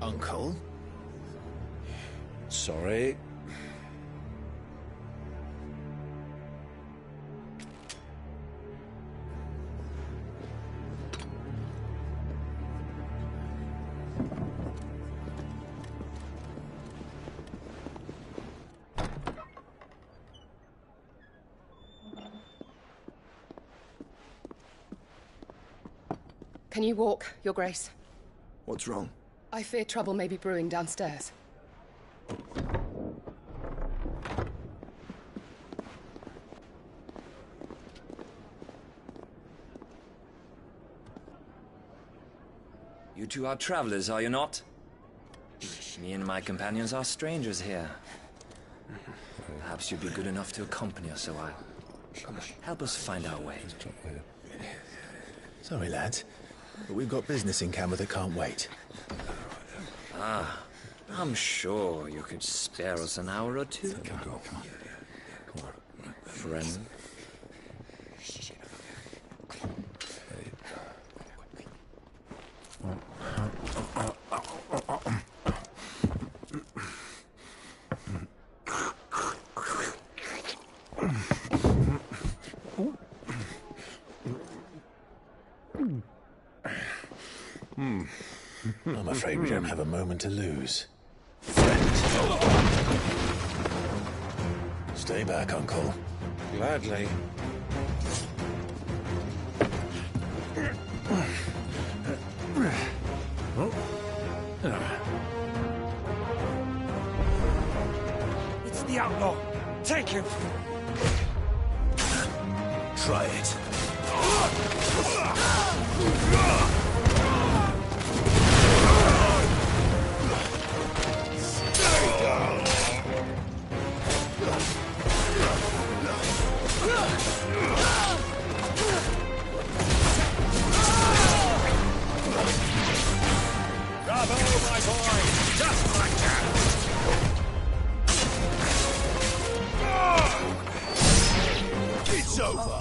Uncle? Sorry. Can you walk, Your Grace? What's wrong? I fear trouble may be brewing downstairs. You two are travelers, are you not? Me and my companions are strangers here. Perhaps you'd be good enough to accompany us a while. Help us find our way. Sorry, lads, but we've got business in camera that can't wait. Ah, I'm sure you could spare us an hour or two. Come on. Friend. I'm afraid we don't have a moment to lose. Stay back, Uncle. Gladly. It's the outlaw! Take him! Try it. Bravo, my boy! Just like that! It's over!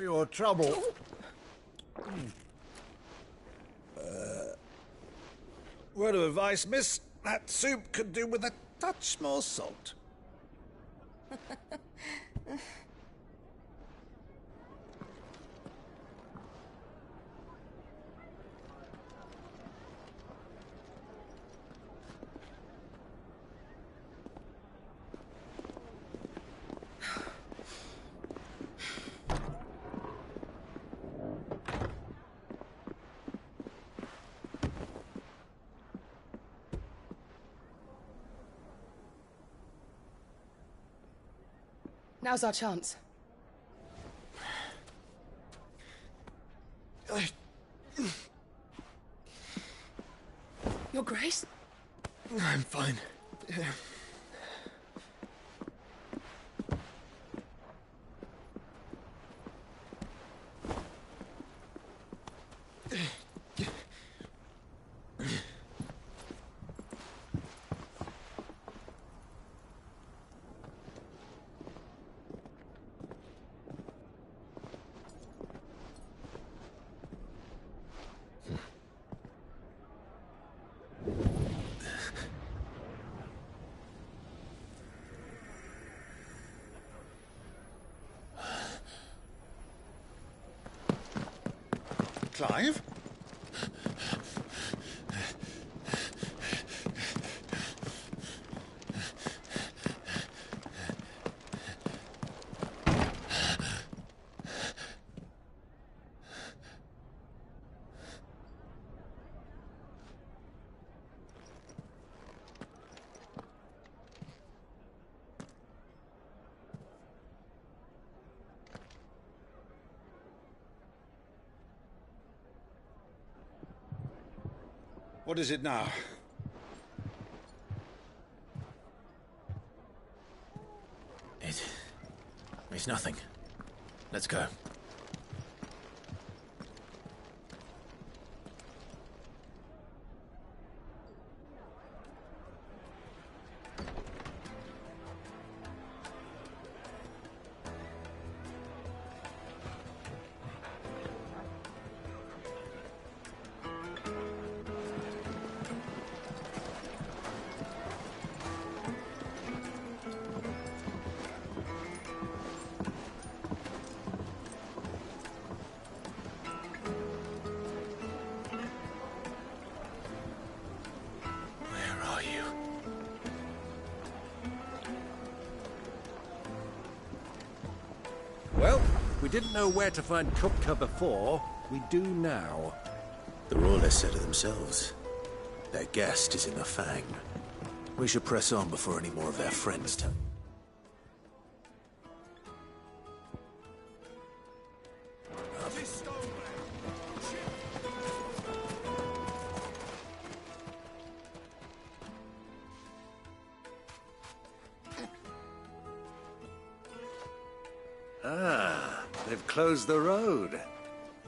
for your trouble. Word of advice, miss. That soup could do with a touch more salt. Now's our chance. Your Grace? I'm fine. Clive? What is it now? It's nothing. Let's go. Well, we didn't know where to find Kupka before. We do now. The Royalists said it themselves. Their guest is in the Fang. We should press on before any more of their friends turn. Ah, they've closed the road.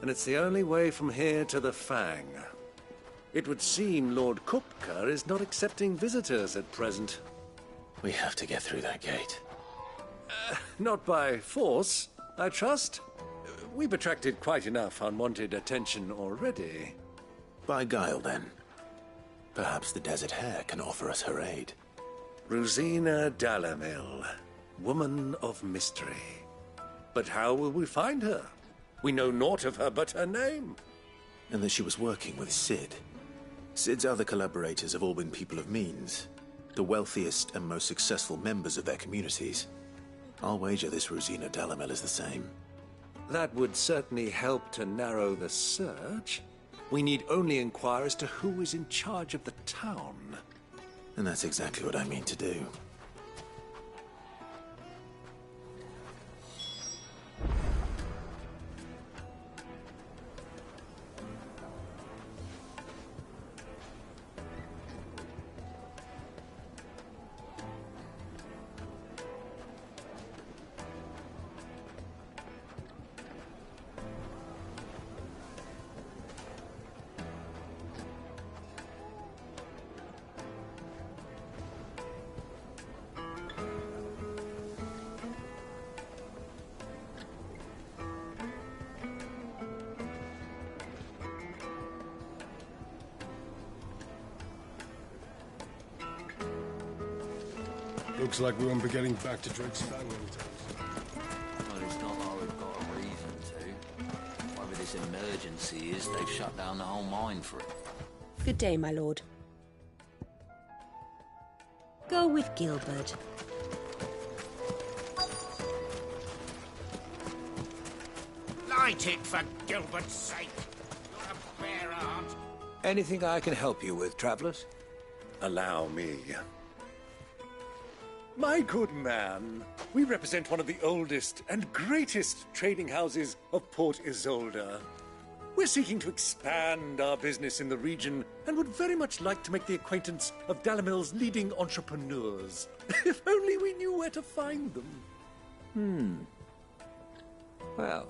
And it's the only way from here to the Fang. It would seem Lord Kupka is not accepting visitors at present. We have to get through that gate. Not by force, I trust. We've attracted quite enough unwanted attention already. By guile, then. Perhaps the Desert Hare can offer us her aid. Rosina Dalamil, woman of mystery. But how will we find her? We know naught of her but her name. And that she was working with Sid. Sid's other collaborators have all been people of means, the wealthiest and most successful members of their communities. I'll wager this Rosina Dalamil is the same. That would certainly help to narrow the search. We need only inquire as to who is in charge of the town. And that's exactly what I mean to do. Looks like we won't be getting back to Drake's Fang anytime soon. Well, it's not like we've got a reason to. Whatever this emergency is, they've shut down the whole mine for it. Good day, my lord. Go with Gilbert. Light it for Gilbert's sake. You're a fair aunt. Anything I can help you with, travelers? Allow me. My good man, we represent one of the oldest and greatest trading houses of Port Isolde. We're seeking to expand our business in the region and would very much like to make the acquaintance of Dalamil's leading entrepreneurs. If only we knew where to find them. Well,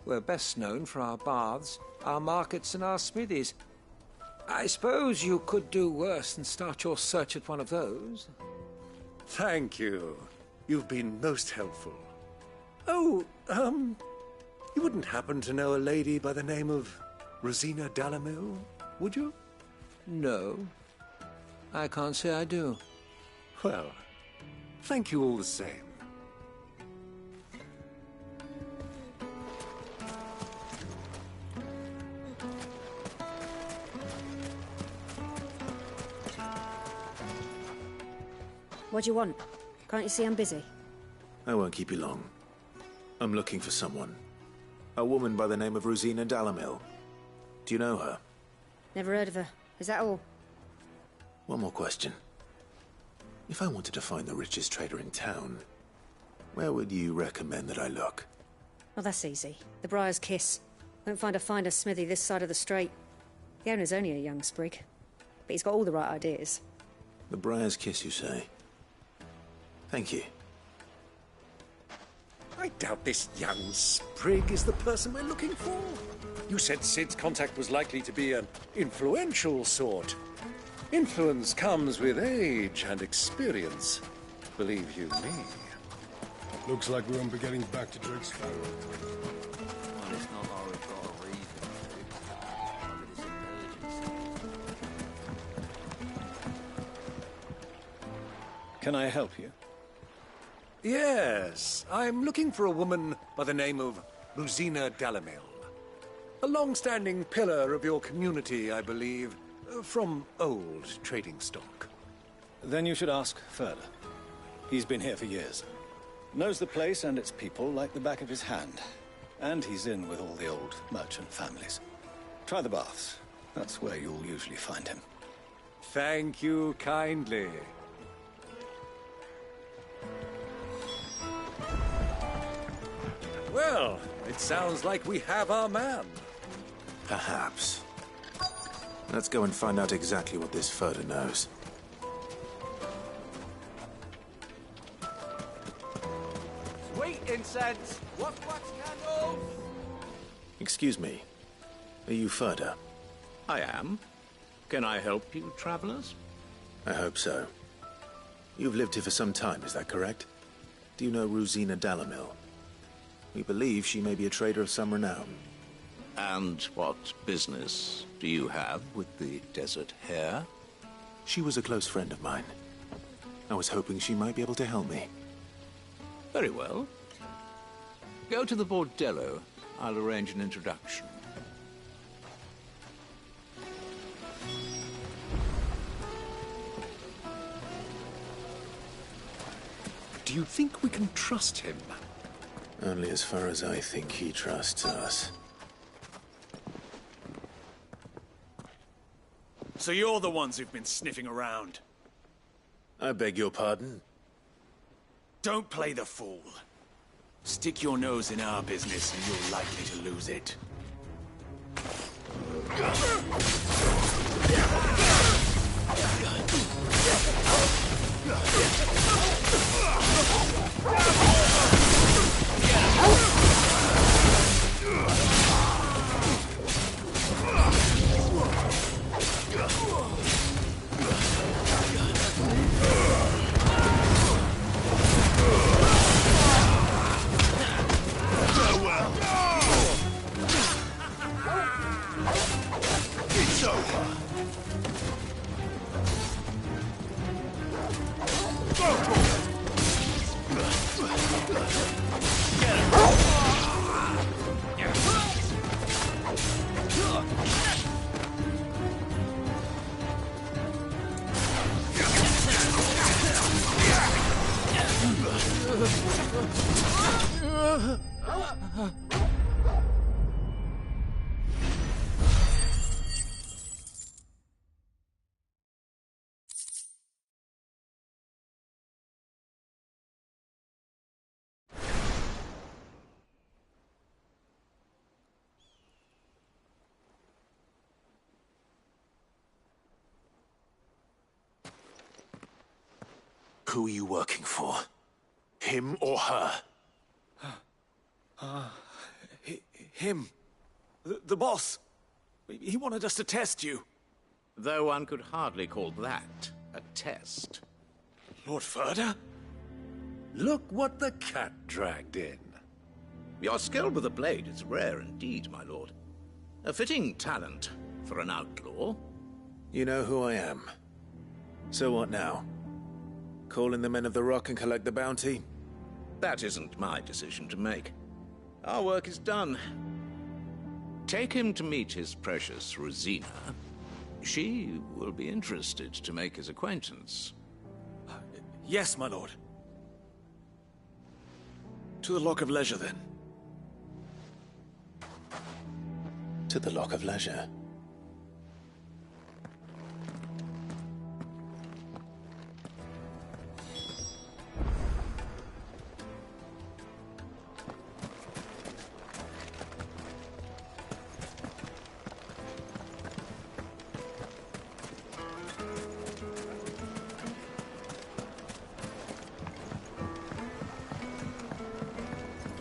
we're best known for our baths, our markets, and our smithies. I suppose you could do worse than start your search at one of those. Thank you. You've been most helpful. Oh, you wouldn't happen to know a lady by the name of Rosina Dalamil, would you? No. I can't say I do. Well, thank you all the same. What do you want? Can't you see I'm busy? I won't keep you long. I'm looking for someone. A woman by the name of Rosina Dalamil. Do you know her? Never heard of her. Is that all? One more question. If I wanted to find the richest trader in town, where would you recommend that I look? Oh, that's easy. The Briar's Kiss. Won't find a finer smithy this side of the strait. The owner's only a young sprig, but he's got all the right ideas. The Briar's Kiss, you say? Thank you. I doubt this young sprig is the person we're looking for. You said Sid's contact was likely to be an influential sort. Influence comes with age and experience. Believe you me. Looks like we won't be getting back to Drake's Fang. Well, it's not like we've got a reason to. Whatever this emergency. Can I help you? Yes, I'm looking for a woman by the name of Rosina Dalamil. A long-standing pillar of your community, I believe, from old trading stock. Then you should ask further. He's been here for years. Knows the place and its people like the back of his hand. And he's in with all the old merchant families. Try the baths. That's where you'll usually find him. Thank you kindly. Well, it sounds like we have our man. Perhaps. Let's go and find out exactly what this Furter knows. Sweet incense! Wax candles! Excuse me. Are you Furter? I am. Can I help you, travelers? I hope so. You've lived here for some time, is that correct? Do you know Rosina Dalamil? We believe she may be a trader of some renown. And what business do you have with the desert hare? She was a close friend of mine. I was hoping she might be able to help me. Very well. Go to the bordello. I'll arrange an introduction. Do you think we can trust him? Only as far as I think he trusts us. So you're the ones who've been sniffing around? I beg your pardon? Don't play the fool. Stick your nose in our business and you're likely to lose it. It's over. Go for it. Who are you working for? Him or her? Him. The boss. He wanted us to test you. Though one could hardly call that a test. Lord Ferda? Look what the cat dragged in. Your skill with the blade is rare indeed, my lord. A fitting talent for an outlaw. You know who I am. So what now? Call in the Men of the Rock and collect the bounty? That isn't my decision to make. Our work is done. Take him to meet his precious Rosina. She will be interested to make his acquaintance. Yes, my lord. To the Lock of Leisure, then. To the Lock of Leisure.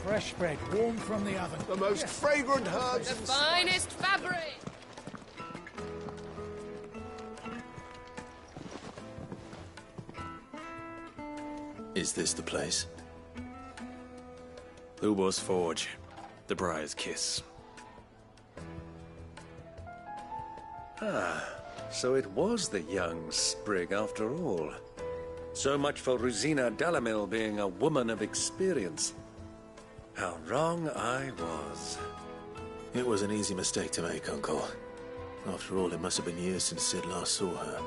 Fresh bread, warm from the oven. The most fragrant herbs. The finest fabric! Is this the place? Ubor's Forge. The Briar's Kiss. So it was the young sprig after all. So much for Rosina Delamil being a woman of experience. How wrong I was. It was an easy mistake to make, Uncle. After all, it must have been years since Sid last saw her.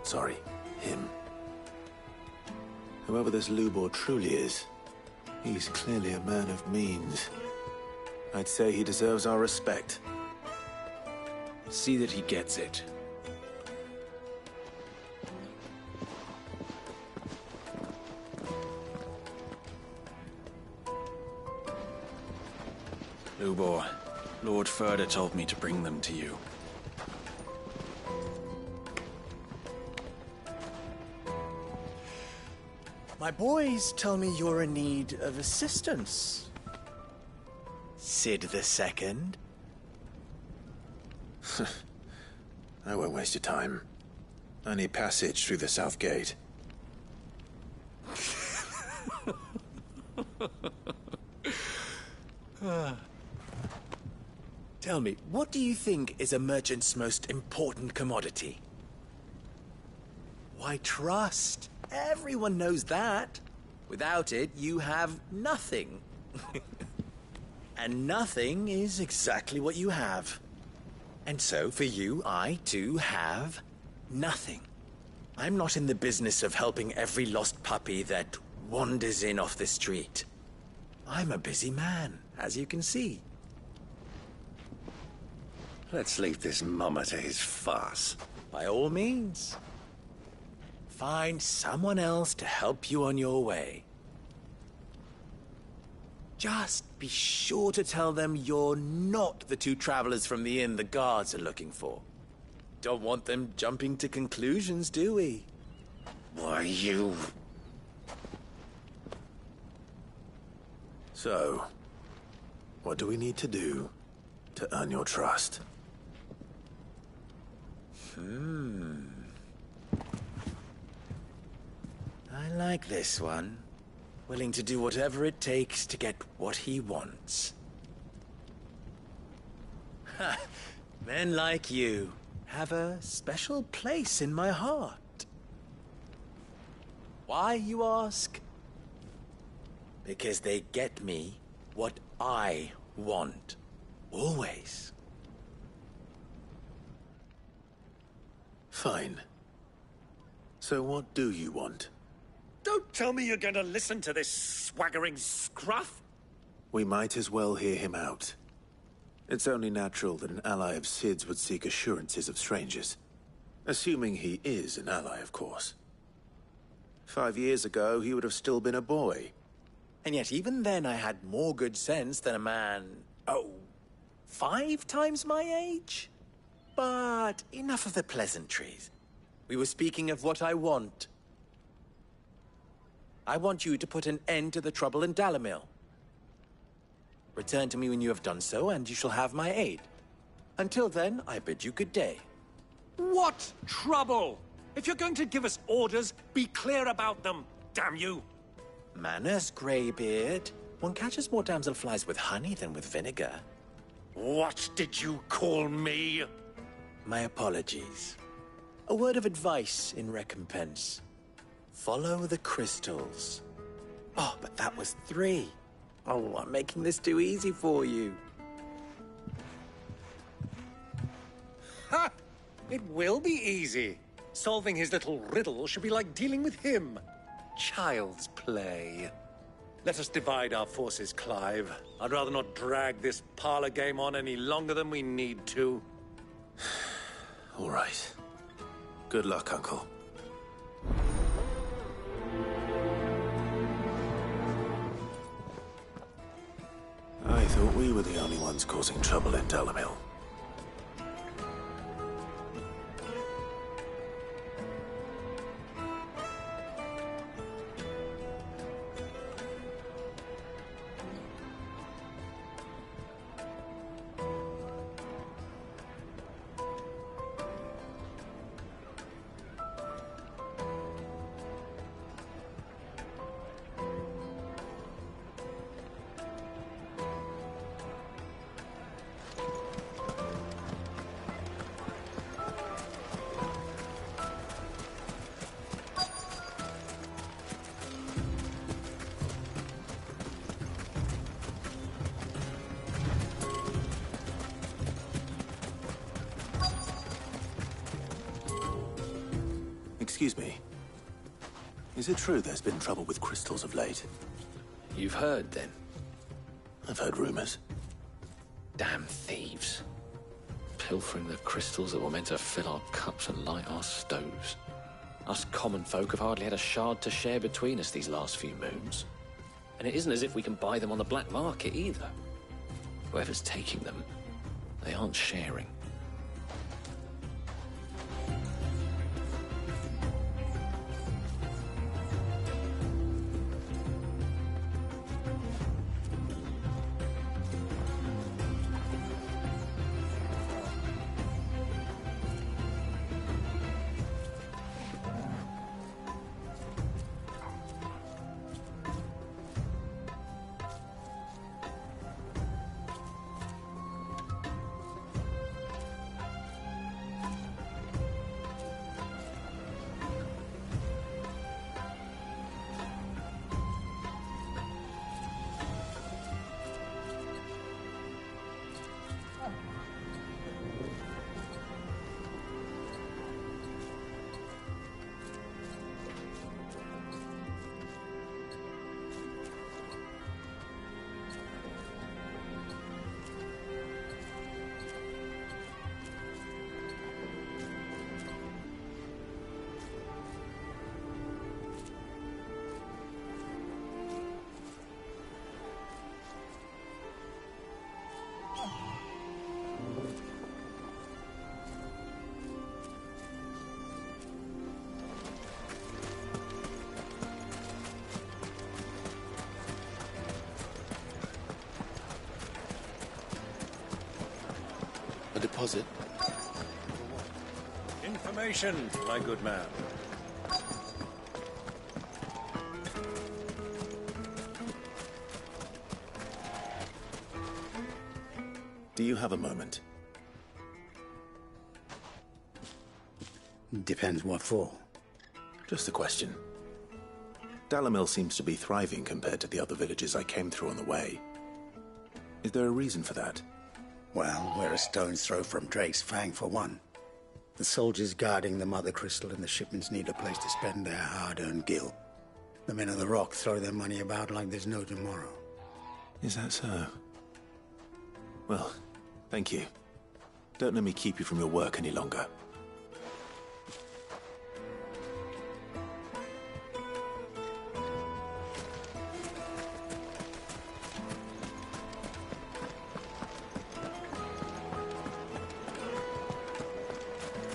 Sorry, him. Whoever this Lubor truly is, he's clearly a man of means. I'd say he deserves our respect. See that he gets it. Lubor, Lord Ferda told me to bring them to you. My boys tell me you're in need of assistance. Sid the Second? I won't waste your time. I need passage through the south gate. Tell me, what do you think is a merchant's most important commodity? Why, trust. Everyone knows that. Without it, you have nothing. And nothing is exactly what you have. And so, for you, I, too, have nothing. I'm not in the business of helping every lost puppy that wanders in off the street. I'm a busy man, as you can see. Let's leave this mummer to his farce. By all means. Find someone else to help you on your way. Just be sure to tell them you're not the two travelers from the inn the guards are looking for. Don't want them jumping to conclusions, do we? Why, you... So, what do we need to do to earn your trust? I like this one. Willing to do whatever it takes to get what he wants. Ha! Men like you have a special place in my heart. Why, you ask? Because they get me what I want. Always. Fine. So what do you want? Don't Tell me you're going to listen to this swaggering scruff? We might as well hear him out. It's only natural that an ally of Sid's would seek assurances of strangers. Assuming he is an ally, of course. 5 years ago, he would have still been a boy. And yet even then I had more good sense than a man, 5 times my age? But enough of the pleasantries. We were speaking of what I want. I want you to put an end to the trouble in Dalamil. Return to me when you have done so, and you shall have my aid. Until then, I bid you good day. What trouble? If you're going to give us orders, be clear about them, damn you! Manners, Greybeard. One catches more damselflies with honey than with vinegar. What did you call me? My apologies. A word of advice in recompense. Follow the crystals. Oh, but that was 3. Oh, I'm making this too easy for you. Ha! It will be easy. Solving his little riddle should be like dealing with him. Child's play. Let us divide our forces, Clive. I'd rather not drag this parlor game on any longer than we need to. All right. Good luck, Uncle. I thought we were the only ones causing trouble in Dalamil. Excuse me. Is it true there's been trouble with crystals of late? You've heard, then? I've heard rumors. Damn thieves. Pilfering the crystals that were meant to fill our cups and light our stoves. Us common folk have hardly had a shard to share between us these last few moons. And it isn't as if we can buy them on the black market, either. Whoever's taking them, they aren't sharing. Deposit. Information, my good man. Do you have a moment? Depends what for. Just a question. Dalamil seems to be thriving compared to the other villages I came through on the way. Is there a reason for that? Well, we're a stone's throw from Drake's Fang, for one. The soldiers guarding the Mother Crystal and the shipments need a place to spend their hard-earned gil. The men of the Rock throw their money about like there's no tomorrow. Is that so? Well, thank you. Don't let me keep you from your work any longer.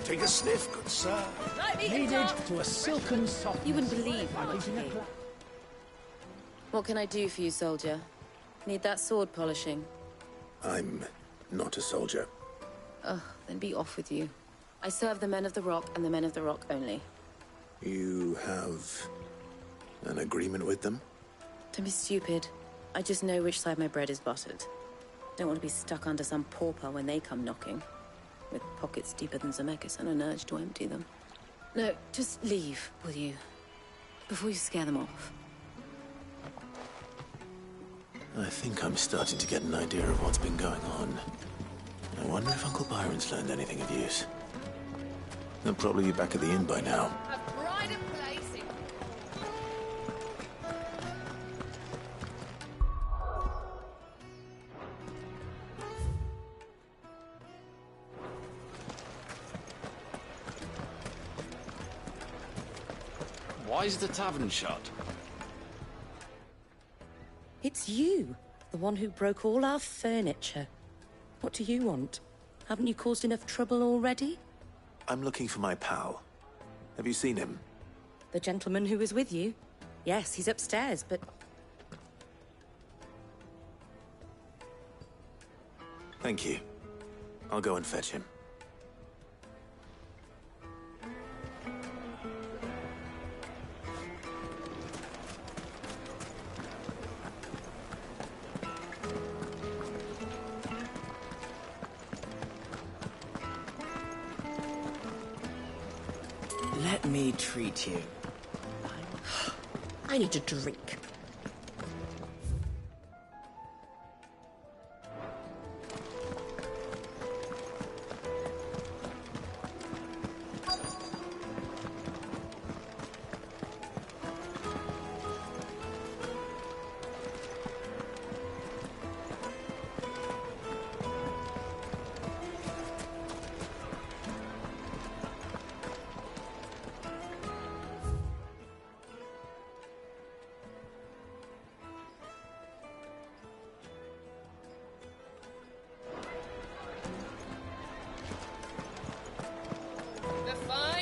Take a sniff, good sir. Needed to a silken softness. You wouldn't believe how much you need. What can I do for you, soldier? Need that sword polishing? I'm not a soldier. Oh, then be off with you. I serve the men of the Rock and the men of the Rock only. You have an agreement with them? Don't be stupid. I just know which side my bread is buttered. Don't want to be stuck under some pauper when they come knocking. With pockets deeper than Zemeckis and an urge to empty them. No, just leave, will you? Before you scare them off. I think I'm starting to get an idea of what's been going on. I wonder if Uncle Byron's learned anything of use. They'll probably be back at the inn by now. Pride and place. Why is the tavern shut? It's you, the one who broke all our furniture. What do you want? Haven't you caused enough trouble already? I'm looking for my pal. Have you seen him? The gentleman who was with you? Yes, he's upstairs, but... Thank you. I'll go and fetch him. Let me treat you. I need a drink.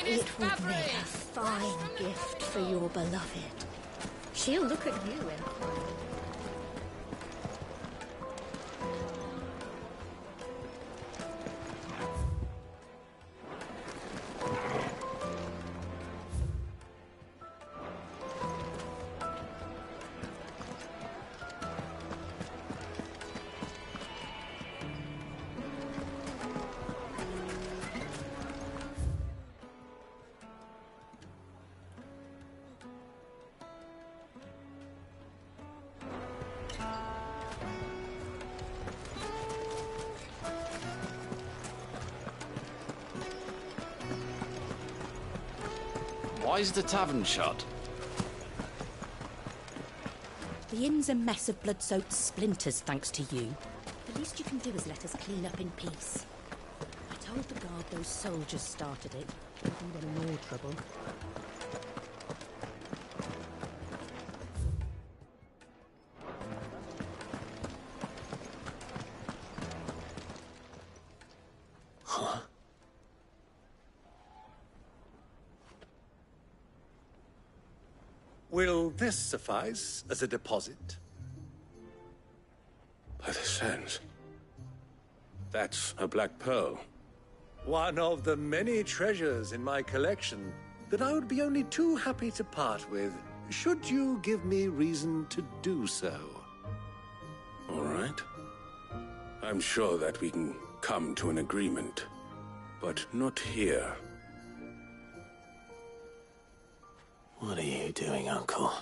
It would make a fine gift for your beloved. She'll look at you and cry. Why is the tavern shut? The inn's a mess of blood-soaked splinters, thanks to you. The least you can do is let us clean up in peace. I told the guard those soldiers started it. Giving them more trouble. Will this suffice as a deposit? By the sands. That's a black pearl. One of the many treasures in my collection that I would be only too happy to part with, should you give me reason to do so. All right. I'm sure that we can come to an agreement, but not here. What are you doing, Uncle?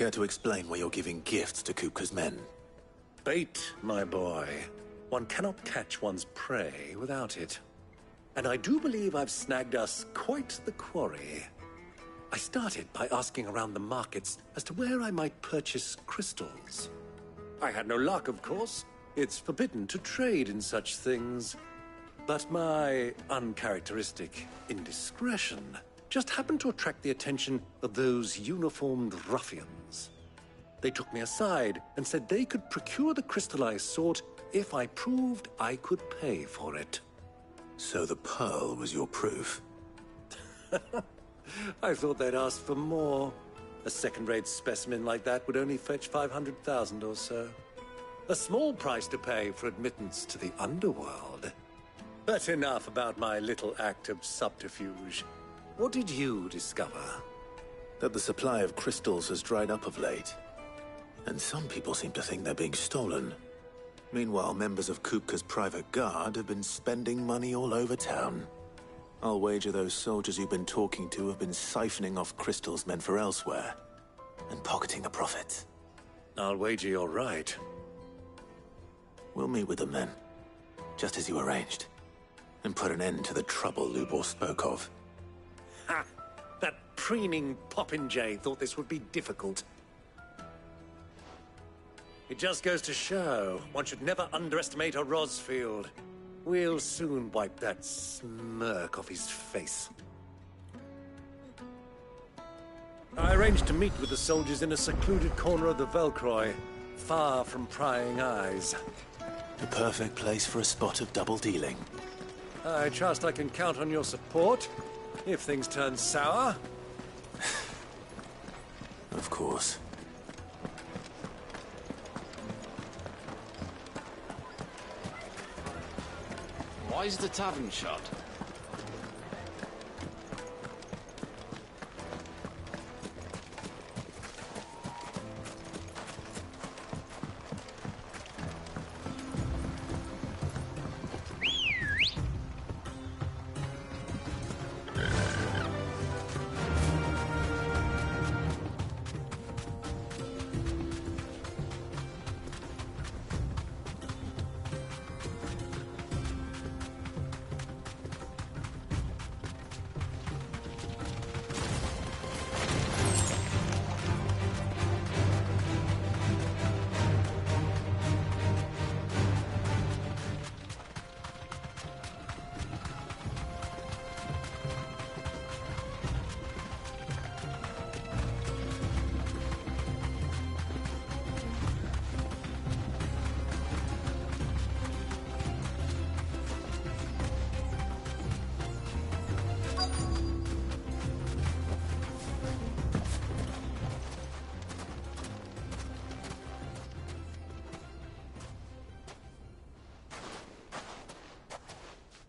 Care to explain why you're giving gifts to Kupka's men? Bait, my boy. One cannot catch one's prey without it. And I do believe I've snagged us quite the quarry. I started by asking around the markets as to where I might purchase crystals. I had no luck, of course. It's forbidden to trade in such things. But my uncharacteristic indiscretion just happened to attract the attention of those uniformed ruffians. They took me aside and said they could procure the crystal I sought if I proved I could pay for it. So the pearl was your proof? I thought they'd ask for more. A second-rate specimen like that would only fetch 500,000 or so. A small price to pay for admittance to the underworld. But enough about my little act of subterfuge. What did you discover? That the supply of crystals has dried up of late. And some people seem to think they're being stolen. Meanwhile, members of Kupka's private guard have been spending money all over town. I'll wager those soldiers you've been talking to have been siphoning off crystals meant for elsewhere, and pocketing the profits. I'll wager you're right. We'll meet with them then, just as you arranged, and put an end to the trouble Lubor spoke of. Ha! That preening popinjay thought this would be difficult. It just goes to show, one should never underestimate a Rosfield. We'll soon wipe that smirk off his face. I arranged to meet with the soldiers in a secluded corner of the Velcroy, far from prying eyes. The perfect place for a spot of double dealing. I trust I can count on your support, if things turn sour. Of course. Why is the tavern shut?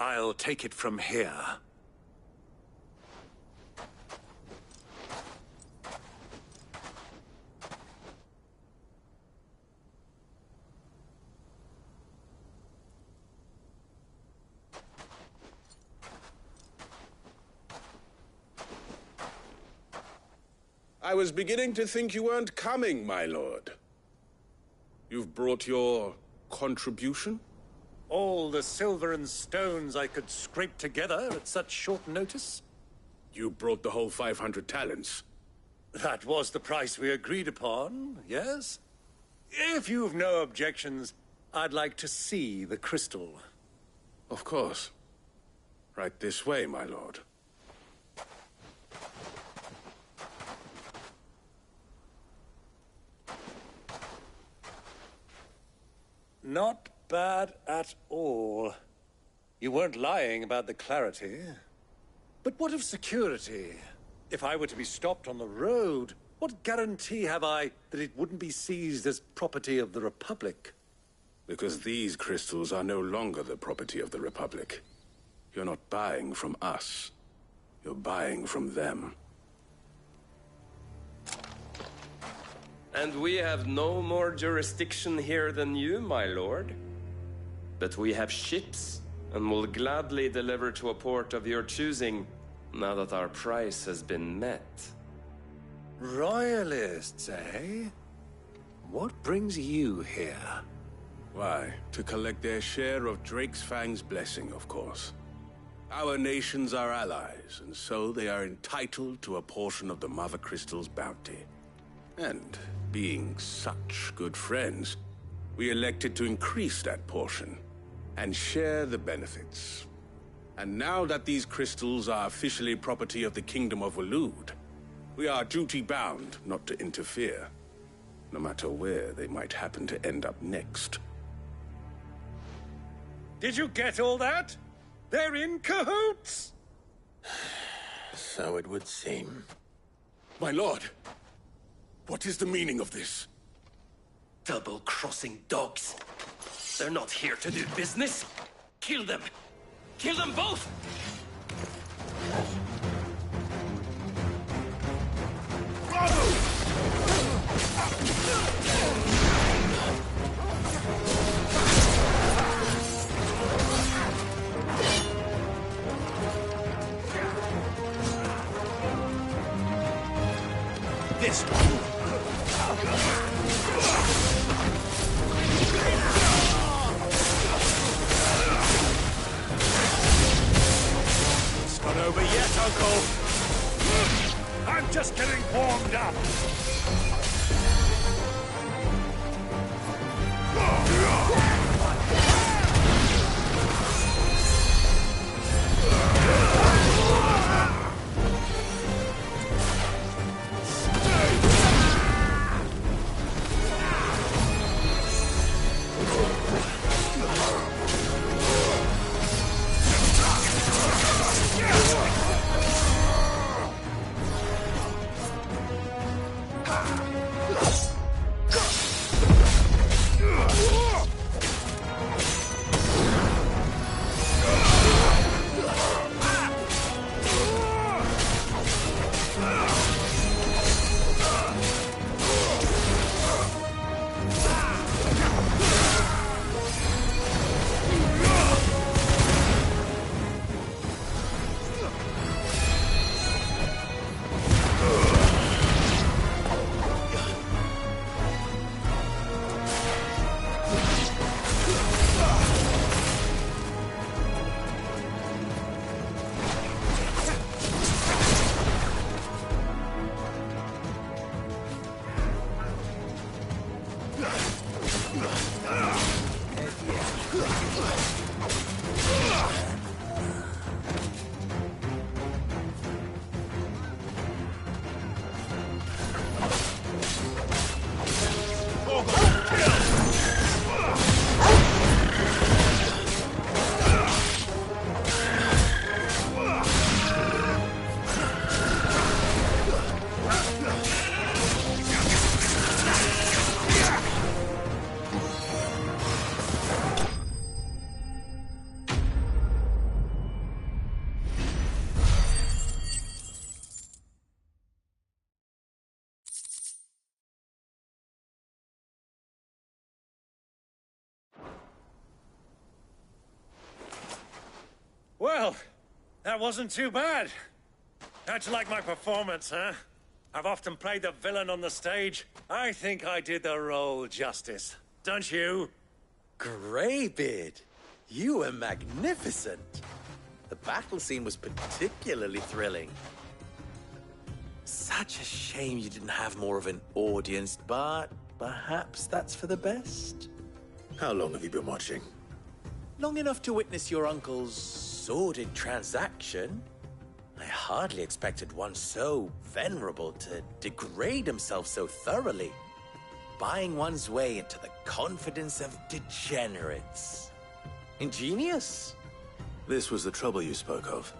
I'll take it from here. I was beginning to think you weren't coming, my lord. You've brought your contribution? All the silver and stones I could scrape together at such short notice? You brought the whole 500 talents. That was the price we agreed upon, yes? If you've no objections, I'd like to see the crystal. Of course. Right this way, my lord. Not bad at all. You weren't lying about the clarity. But what of security? If I were to be stopped on the road, what guarantee have I that it wouldn't be seized as property of the Republic? Because these crystals are no longer the property of the Republic. You're not buying from us. You're buying from them. And we have no more jurisdiction here than you, my lord. But we have ships, and will gladly deliver to a port of your choosing, now that our price has been met. Royalists, eh? What brings you here? Why, to collect their share of Drake's Fang's blessing, of course. Our nations are allies, and so they are entitled to a portion of the Mother Crystal's bounty. And, being such good friends, we elected to increase that portion and share the benefits. And now that these crystals are officially property of the Kingdom of Waloed, we are duty-bound not to interfere, no matter where they might happen to end up next. Did you get all that? They're in cahoots! So it would seem. My lord, what is the meaning of this? Double-crossing dogs. They're not here to do business. Kill them. Kill them both! This one. It's not over yet, Uncle. I'm just getting warmed up. Well, that wasn't too bad. How'd you like my performance, huh? I've often played the villain on the stage. I think I did the role justice. Don't you? Greybeard, you were magnificent. The battle scene was particularly thrilling. Such a shame you didn't have more of an audience, but perhaps that's for the best. How long have you been watching? Long enough to witness your uncle's sordid transaction. I hardly expected one so venerable to degrade himself so thoroughly, buying one's way into the confidence of degenerates. Ingenious. This was the trouble you spoke of.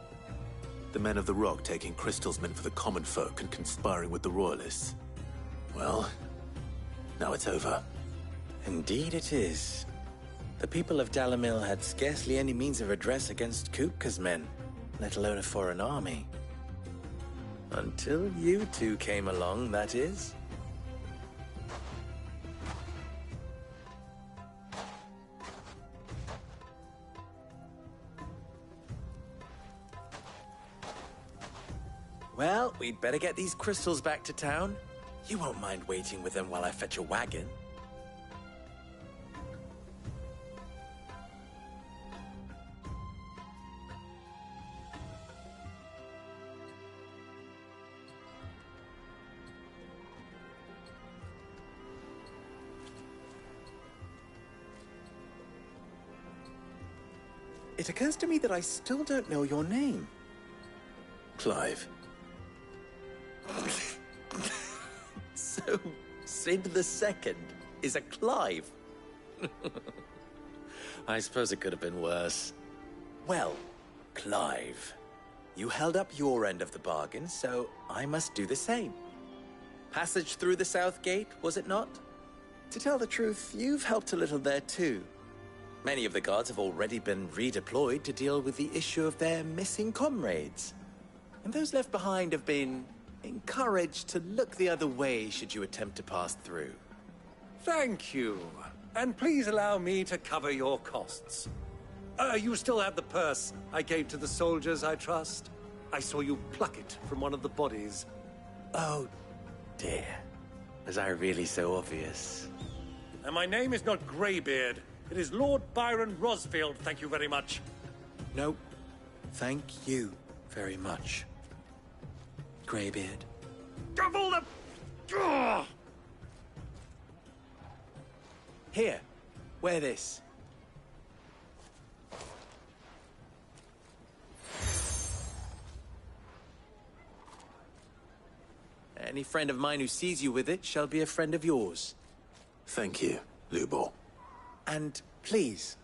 The men of the Rock taking crystals meant for the common folk and conspiring with the Royalists. Well, now it's over. Indeed it is. The people of Dalamil had scarcely any means of redress against Kupka's men, let alone a foreign army. Until you two came along, that is. Well, we'd better get these crystals back to town. You won't mind waiting with them while I fetch a wagon. It occurs to me that I still don't know your name. Clive. So, Sid the Second is a Clive? I suppose it could have been worse. Well, Clive, you held up your end of the bargain, so I must do the same. Passage through the South Gate, was it not? To tell the truth, you've helped a little there too. Many of the guards have already been redeployed to deal with the issue of their missing comrades. And those left behind have been encouraged to look the other way should you attempt to pass through. Thank you. And please allow me to cover your costs. You still have the purse I gave to the soldiers, I trust? I saw you pluck it from one of the bodies. Oh, dear. Was I really so obvious? And my name is not Greybeard. It is Lord Byron Rosfield, thank you very much. No, thank you very much, Greybeard. Gavel the... Here, wear this. Any friend of mine who sees you with it shall be a friend of yours. Thank you, Lubor. And please,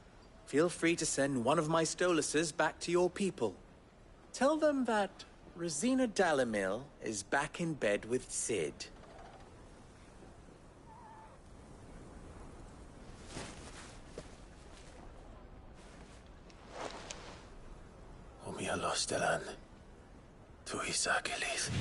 feel free to send one of my Stoluses back to your people. Tell them that Rosina Dalamil is back in bed with Sid. Omia Lostelan. Tuisa Kelis.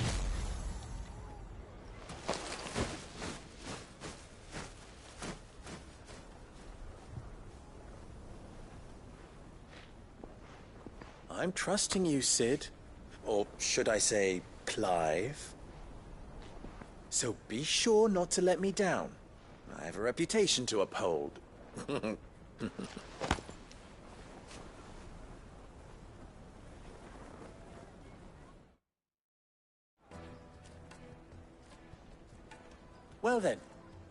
I'm trusting you, Sid. Or should I say, Clive? So be sure not to let me down. I have a reputation to uphold. Well then,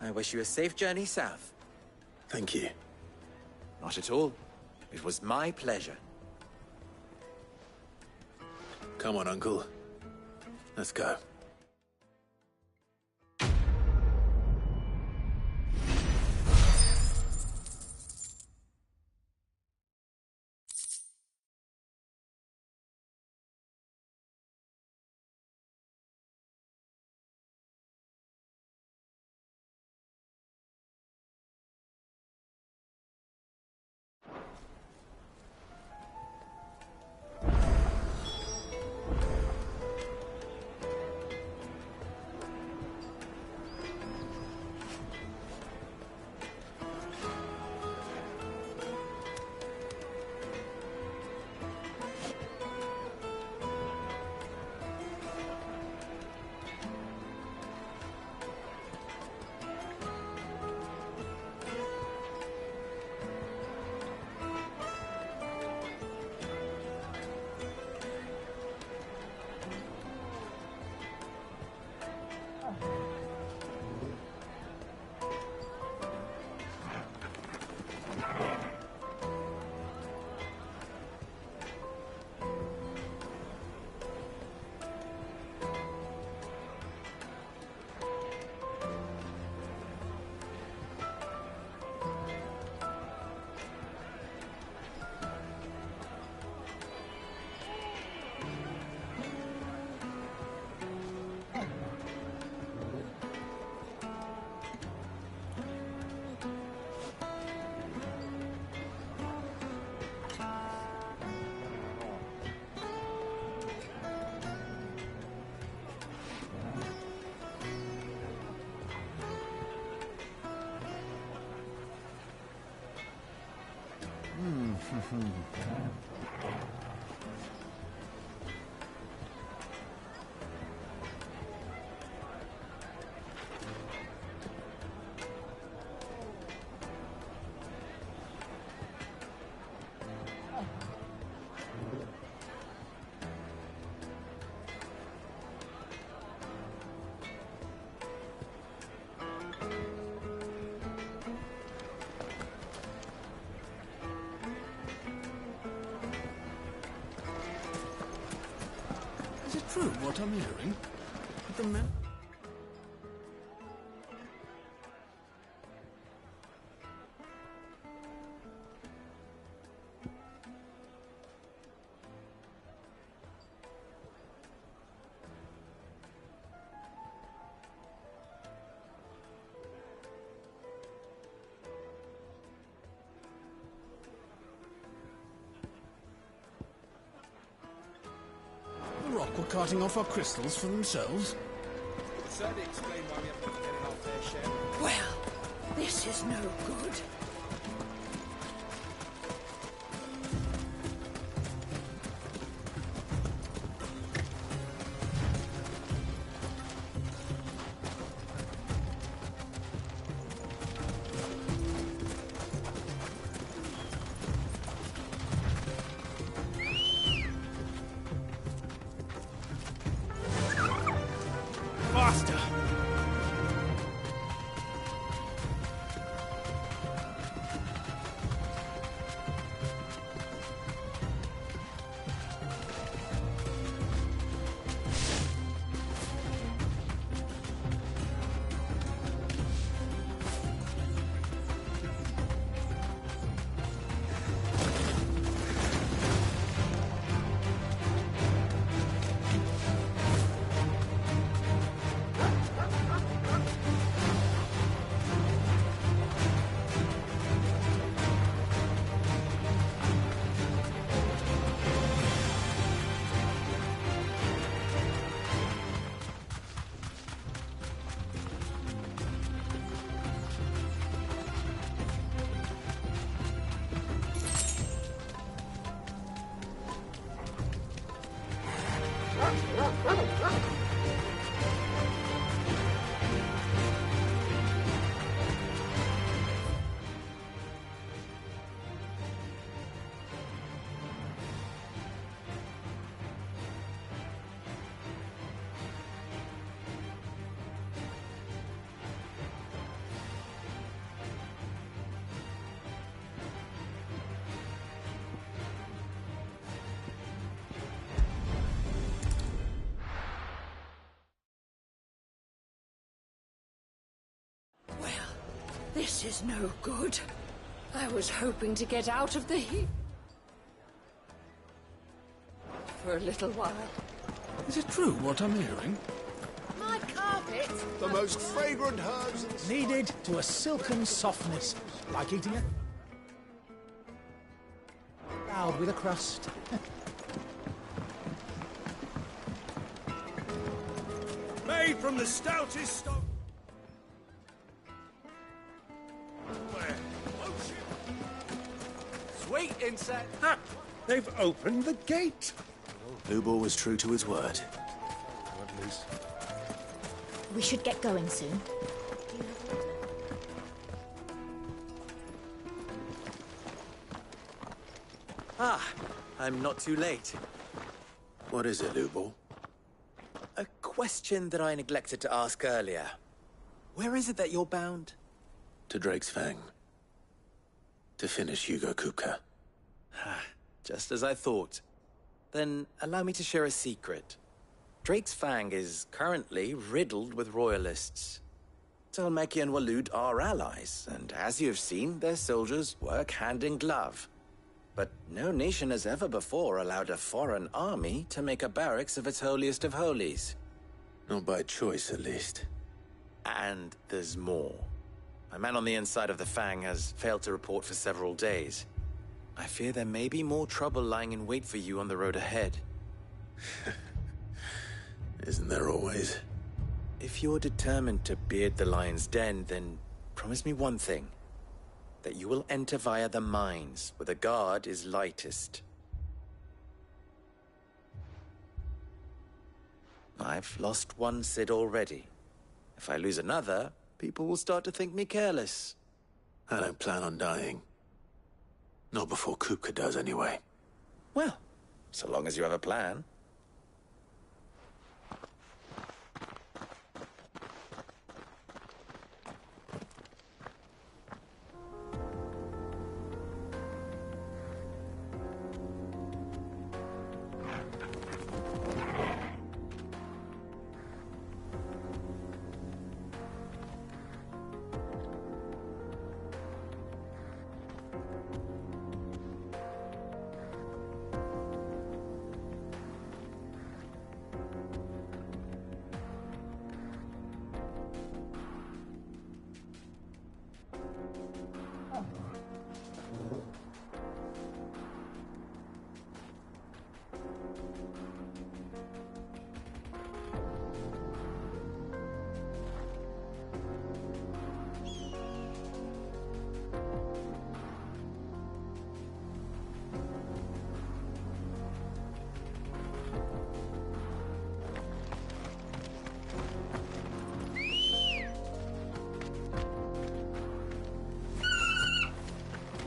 I wish you a safe journey south. Thank you. Not at all. It was my pleasure. Come on, Uncle. Let's go. true what I'm hearing? The men... Were carting off our crystals for themselves? Certainly explain why we haven't been getting our fair share. Well, this is no good. Faster! This is no good. I was hoping to get out of the heat for a little while. Is it true what I'm hearing? My carpet! The most fragrant herbs and Kneaded to a silken softness, like eating a... cloud with a crust. Made from the stoutest stone. Sweet insect! Ha! They've opened the gate! Lubor was true to his word. At least. We should get going soon. Ah, I'm not too late. What is it, Lubor? A question that I neglected to ask earlier. Where is it that you're bound? To Drake's Fang. To finish Hugo Kupka. Just as I thought. Then allow me to share a secret. Drake's Fang is currently riddled with royalists. Talmeki and Waloed are allies, and as you've seen, their soldiers work hand in glove. But no nation has ever before allowed a foreign army to make a barracks of its holiest of holies. Not by choice, at least. And there's more. My man on the inside of the Fang has failed to report for several days. I fear there may be more trouble lying in wait for you on the road ahead. Isn't there always? If you're determined to beard the lion's den, then promise me one thing. That you will enter via the mines, where the guard is lightest. I've lost one Cid already. If I lose another, people will start to think me careless. I don't plan on dying. Not before Kupka does, anyway. Well, so long as you have a plan.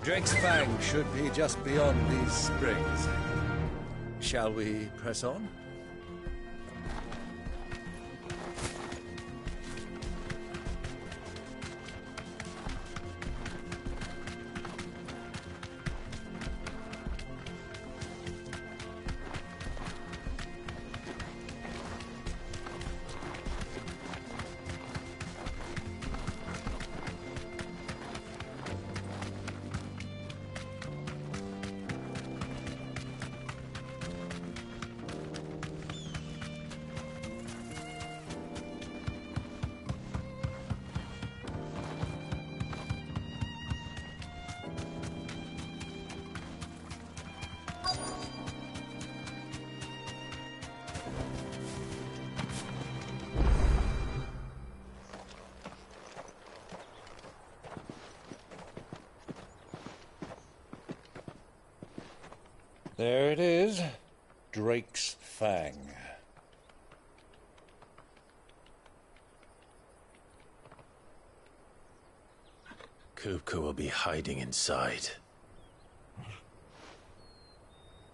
Drake's Fang should be just beyond these springs. Shall we press on? There it is, Drake's Fang. Kupka will be hiding inside.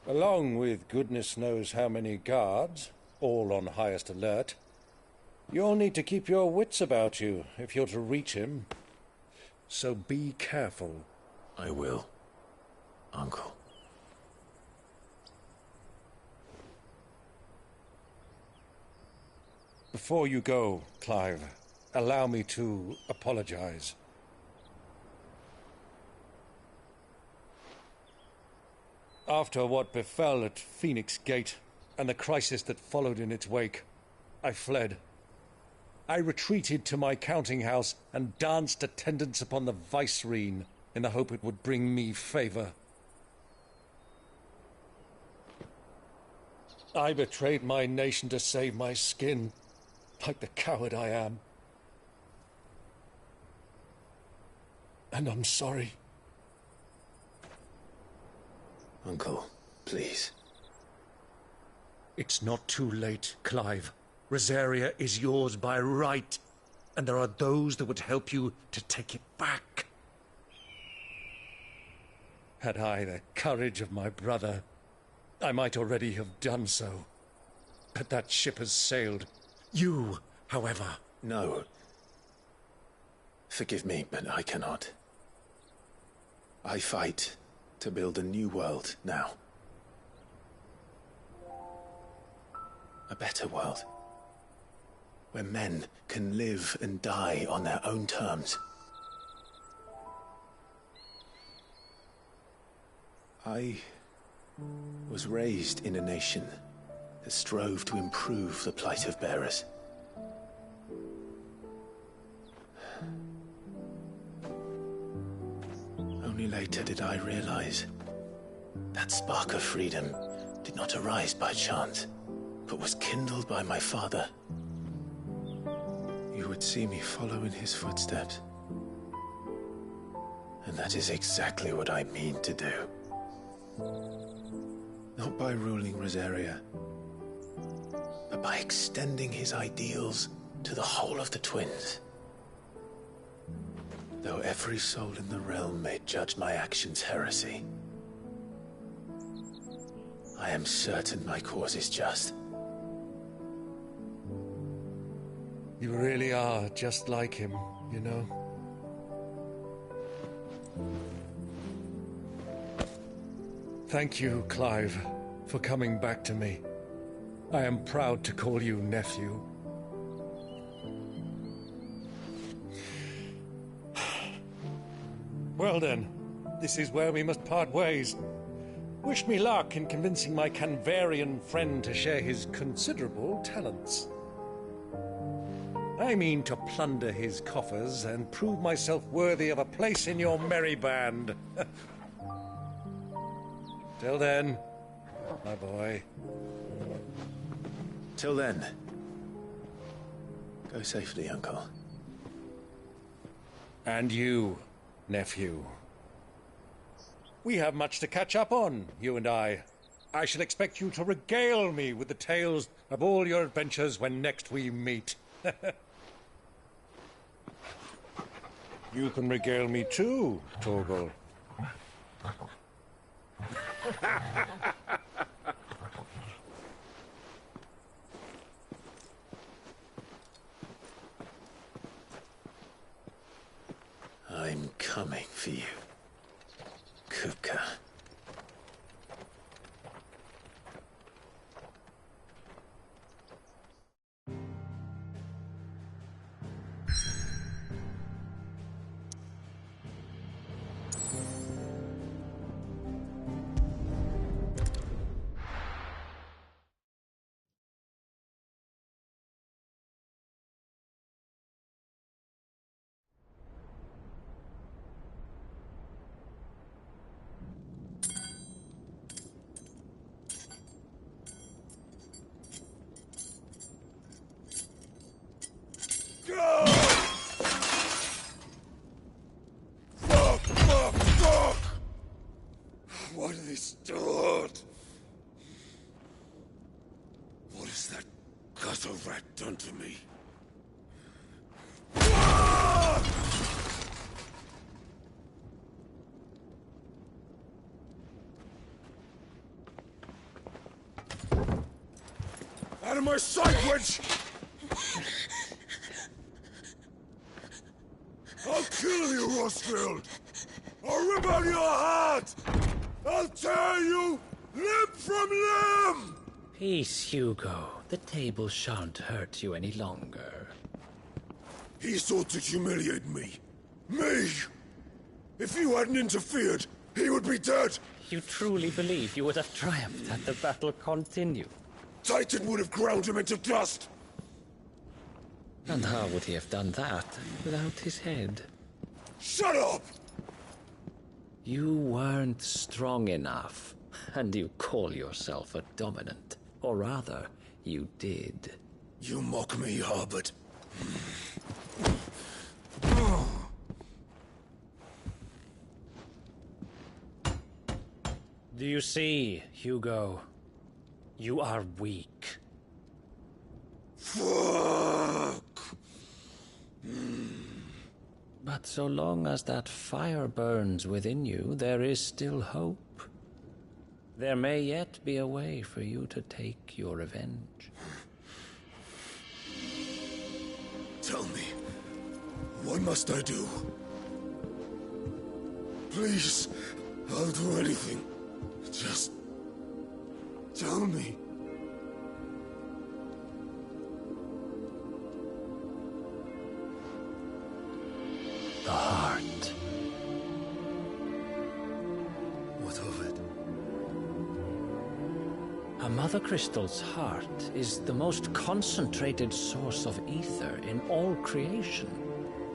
Along with goodness knows how many guards, all on highest alert. You'll need to keep your wits about you if you're to reach him. So be careful. I will, Uncle. Before you go, Clive, allow me to apologize. After what befell at Phoenix Gate and the crisis that followed in its wake, I fled. I retreated to my counting house and danced attendance upon the vicereine in the hope it would bring me favor. I betrayed my nation to save my skin, like the coward I am. And I'm sorry. Uncle, please. It's not too late, Clive. Rosaria is yours by right, and there are those that would help you to take it back. Had I the courage of my brother, I might already have done so. But that ship has sailed. You, however... No. Forgive me, but I cannot. I fight to build a new world now. A better world. Where men can live and die on their own terms. I was raised in a nation that strove to improve the plight of bearers. Only later did I realize that spark of freedom did not arise by chance, but was kindled by my father. You would see me follow in his footsteps. And that is exactly what I mean to do. Not by ruling Rosaria, but by extending his ideals to the whole of the twins. Though every soul in the realm may judge my actions heresy, I am certain my cause is just. You really are just like him, you know? Thank you, Clive, for coming back to me. I am proud to call you nephew. Well then, this is where we must part ways. Wish me luck in convincing my Canvarian friend to share his considerable talents. I mean to plunder his coffers and prove myself worthy of a place in your merry band. Till then, my boy. Till then, go safely, Uncle. And you, nephew. We have much to catch up on, you and I. I shall expect you to regale me with the tales of all your adventures when next we meet. You can regale me too, Torgal. I'm coming for you, Kuka. What are they stored? What has that gutter rat done to me? Out of my sight, witch! I'll kill you, Rosfield! I'll rip out your heart! I'll tear you limb from limb! Peace, Hugo. The table shan't hurt you any longer. He sought to humiliate me. Me! If you hadn't interfered, he would be dead! You truly believe you would have triumphed had the battle continued? Titan would have ground him into dust! And how would he have done that without his head? Shut up! You weren't strong enough, and you call yourself a dominant. Or rather, you did. You mock me, Harbert. Do you see, Hugo? You are weak. Fuck! But so long as that fire burns within you, there is still hope. There may yet be a way for you to take your revenge. Tell me, what must I do? Please, I'll do anything. Just tell me. The heart. What of it? A Mother Crystal's heart is the most concentrated source of ether in all creation.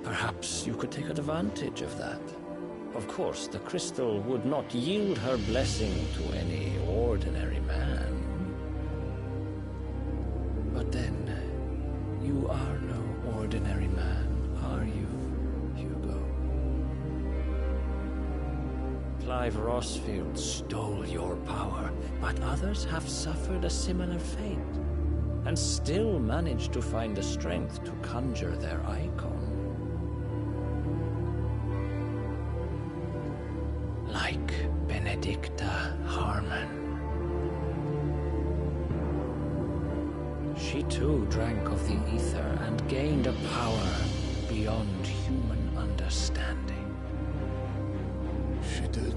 Perhaps you could take advantage of that. Of course, the crystal would not yield her blessing to any ordinary man. But then, you are no ordinary man, are you, Hugo? Clive Rosfield stole your power, but others have suffered a similar fate, and still managed to find the strength to conjure their Eikon. Like Benedicta Harmon. She too drank of the ether and gained a power beyond human understanding. She did.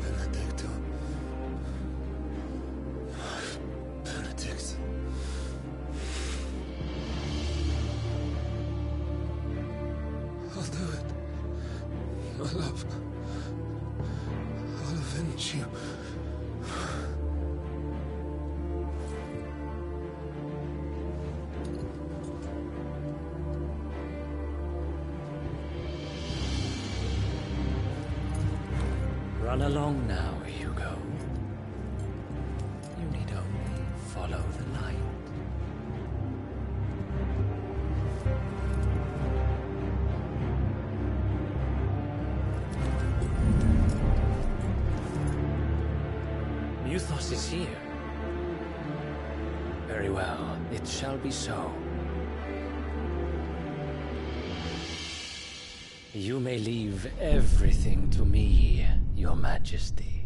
Benedicta. Benedict. I'll do it. My love. I'll avenge you. Run along now, Hugo. You need only follow the light. Muthos is here. Very well, it shall be so. You may leave everything to me, Your Majesty.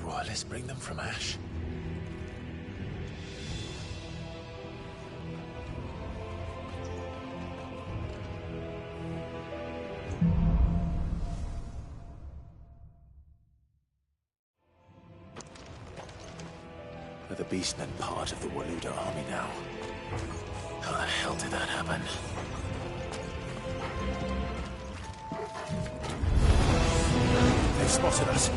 Royalists bring them from Ash? Are the Beastmen part of the Waluda army now? How the hell did that happen? They've spotted us.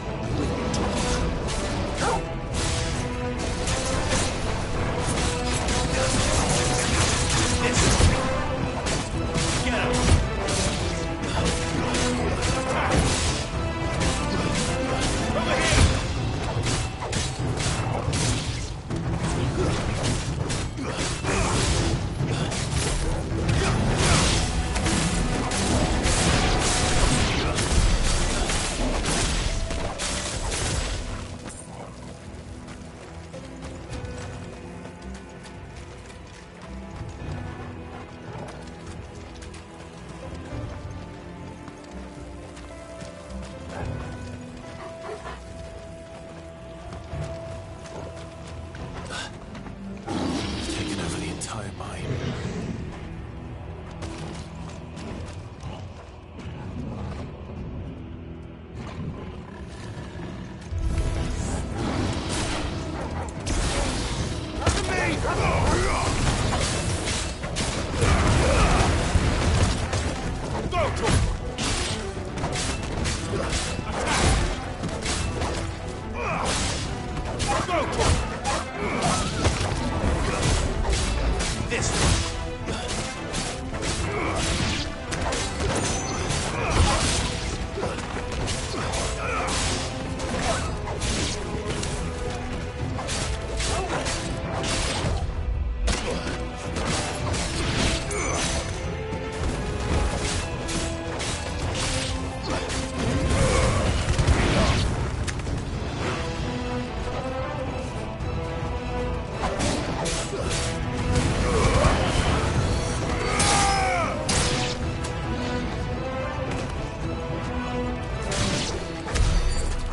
Get him!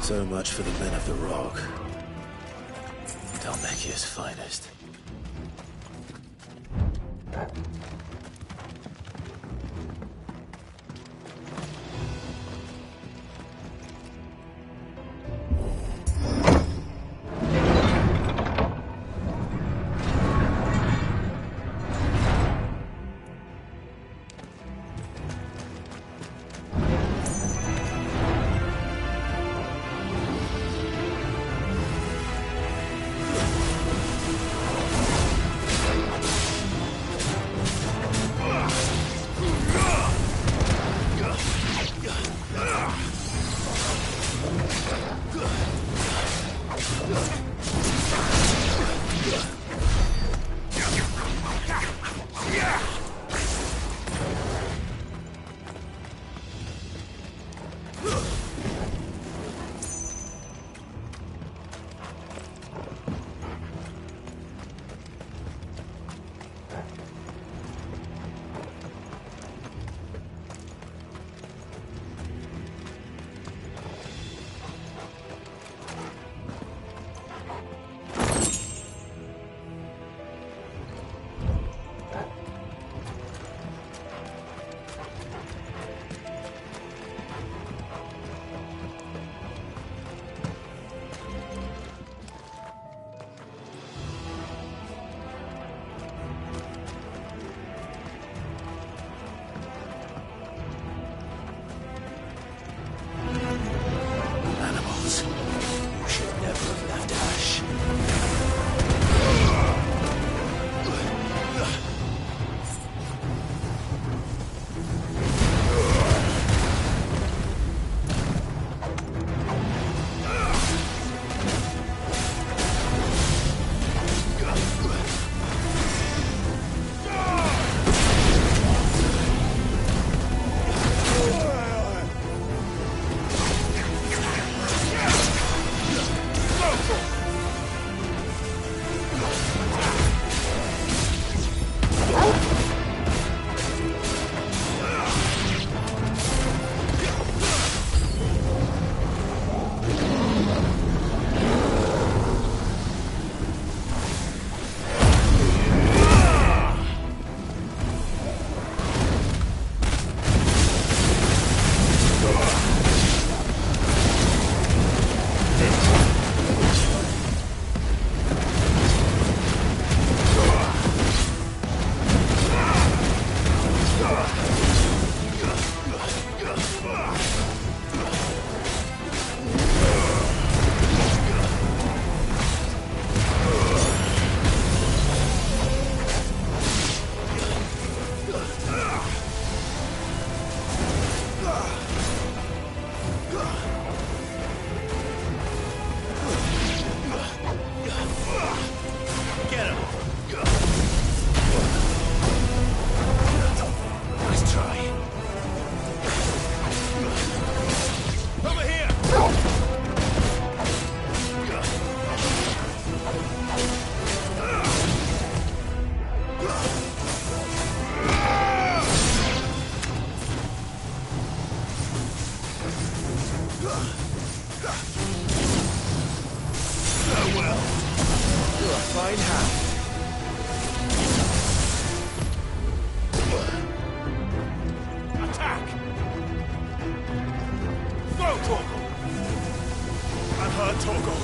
So much for the men of the Rock. Dhalmekia's finest. divine hand. Attack! Go, Torgal! I'm hurt, Torgal.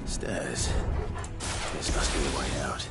Stairs. This must be the way out.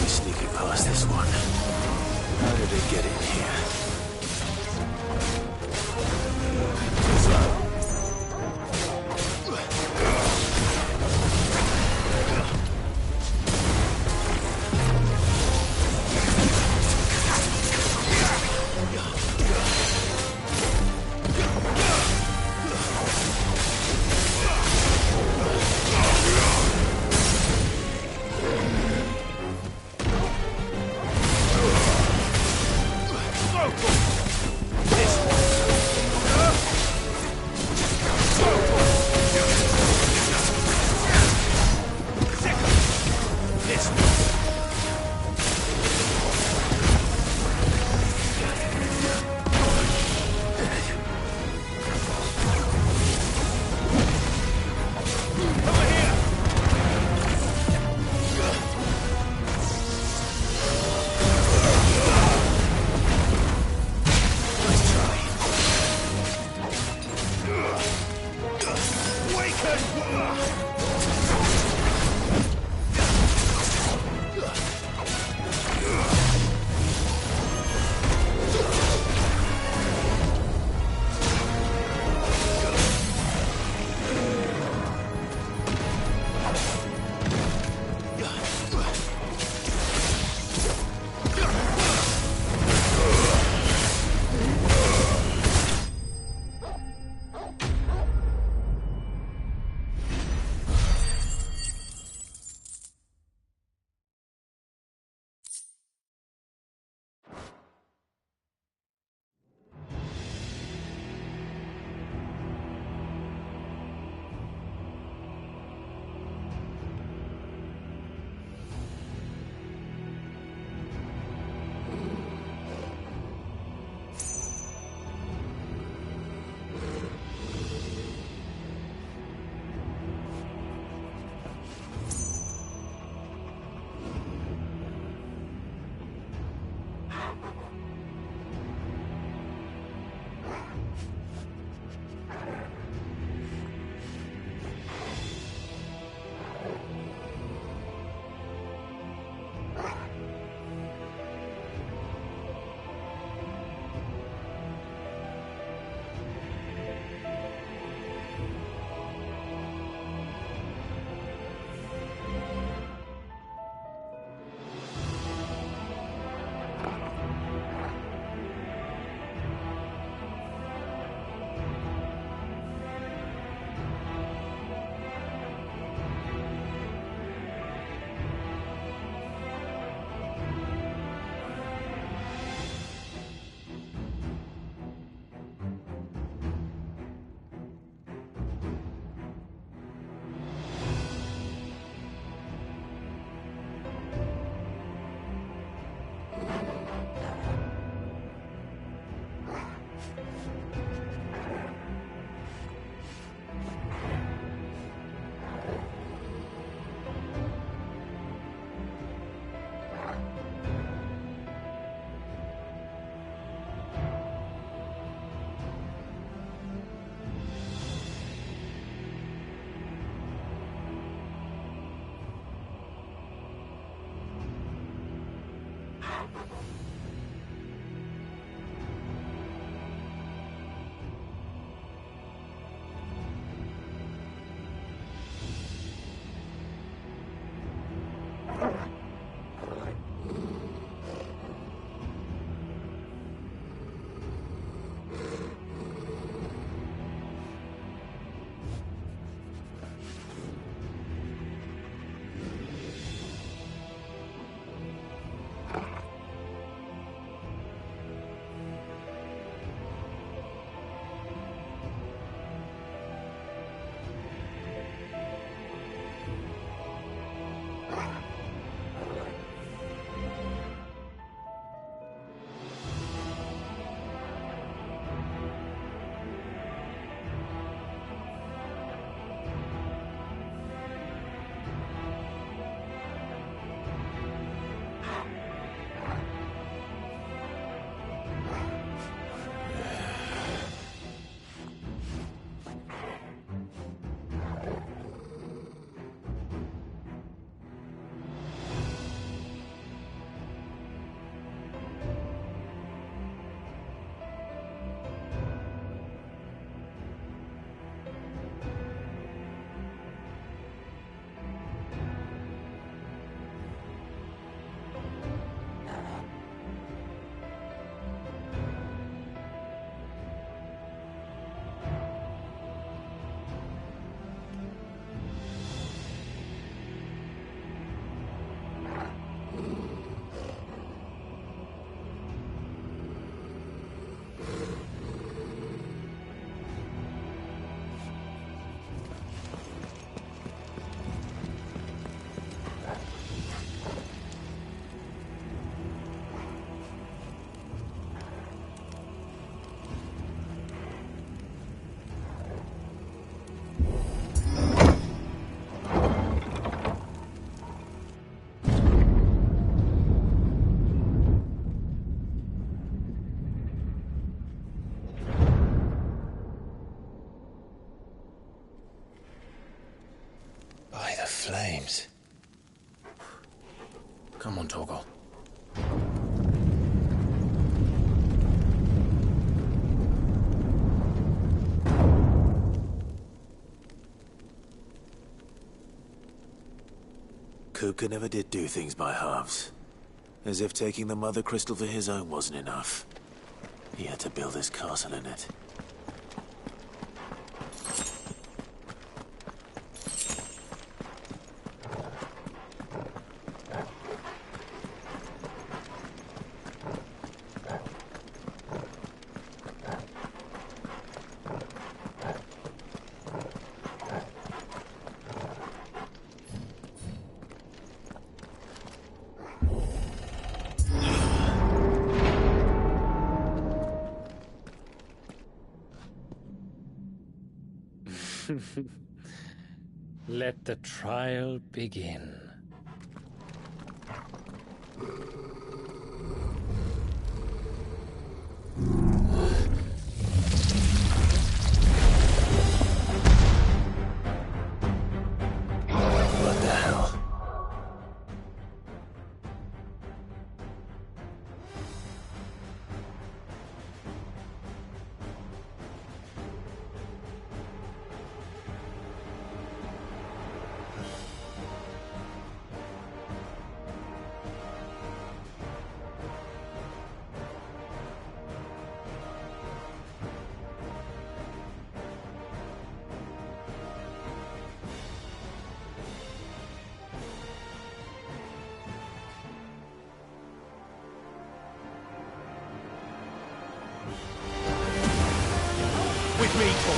Sneaking past this one. How did it get in here? flames. Come on, Torgal. Kuka never did do things by halves. As if taking the Mother Crystal for his own wasn't enough. He had to build his castle in it. Let the trial begin. What the hell? With me, Tom.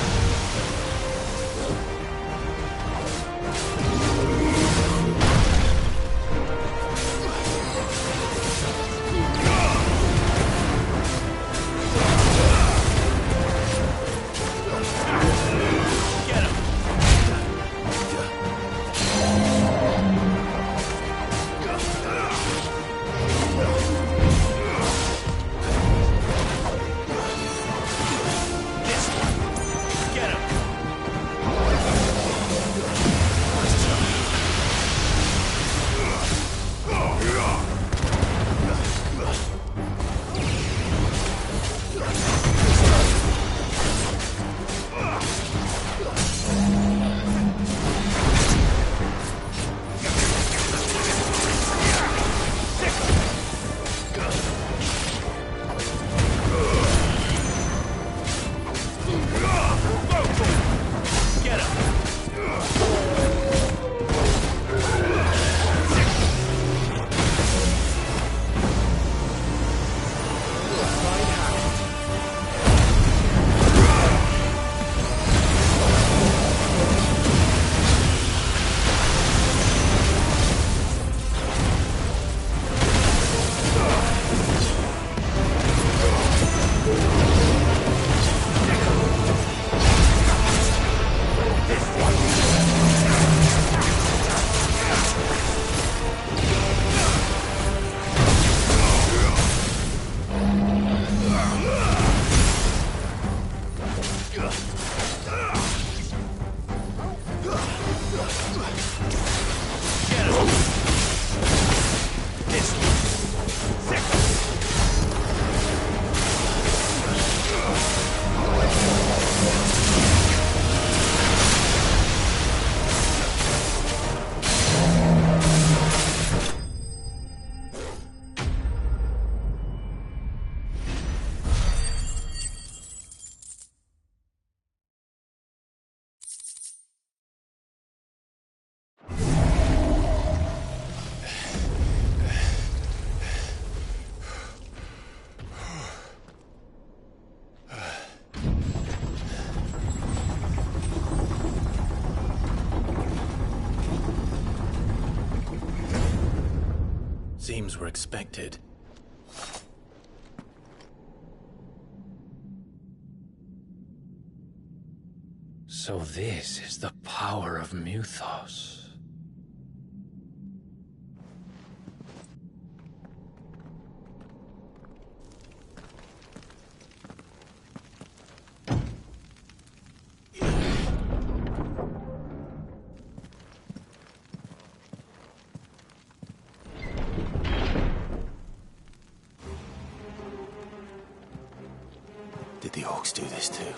Seems we're expected. So this is the power of Mythos. orcs do this too.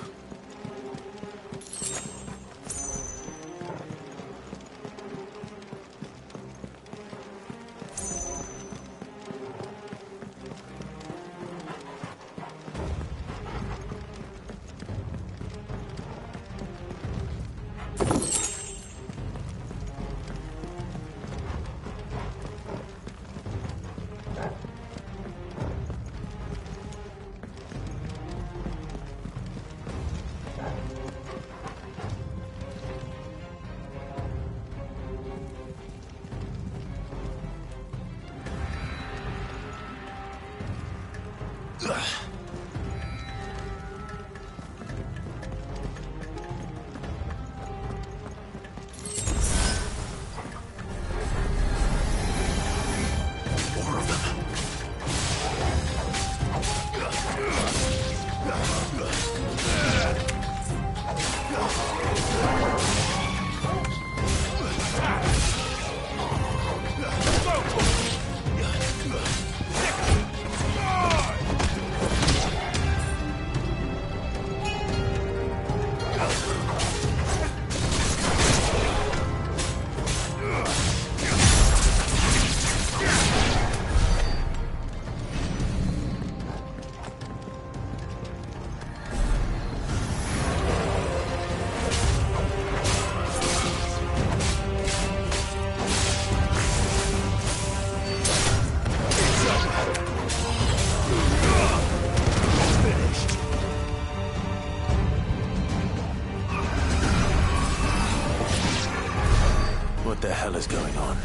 What the hell is going on?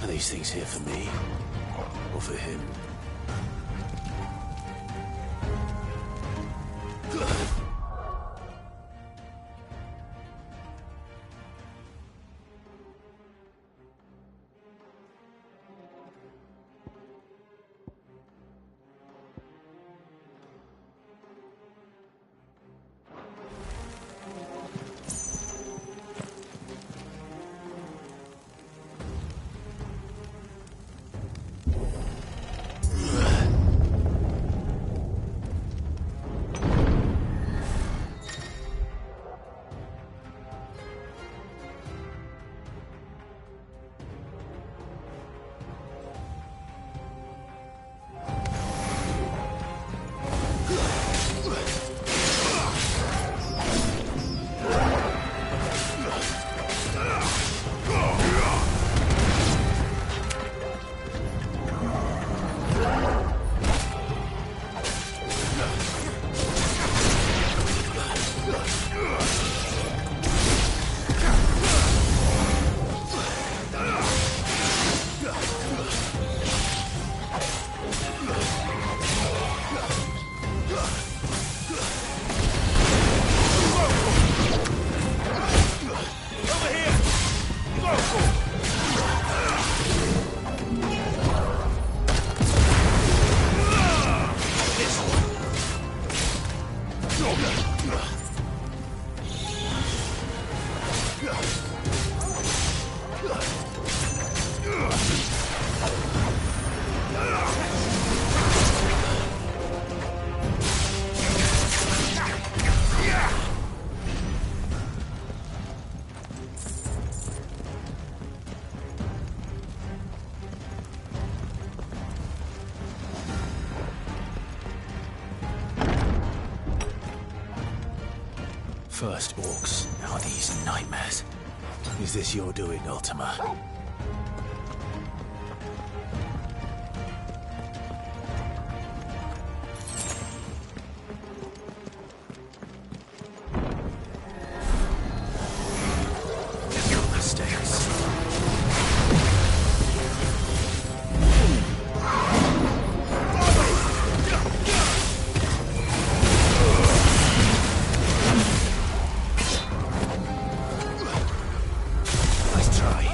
Are these things here for me? Or for him? First orcs, now these nightmares. Is this your doing, Ultima? Nice try.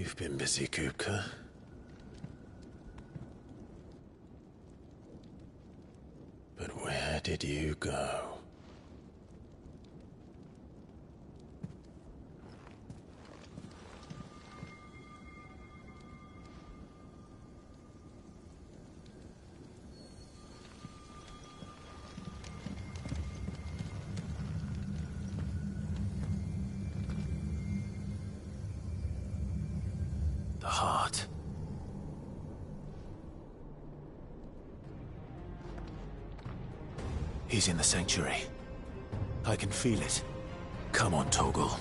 You've been busy, Kupka. But where did you go? The heart. He's in the sanctuary. I can feel it. Come on, Toggle.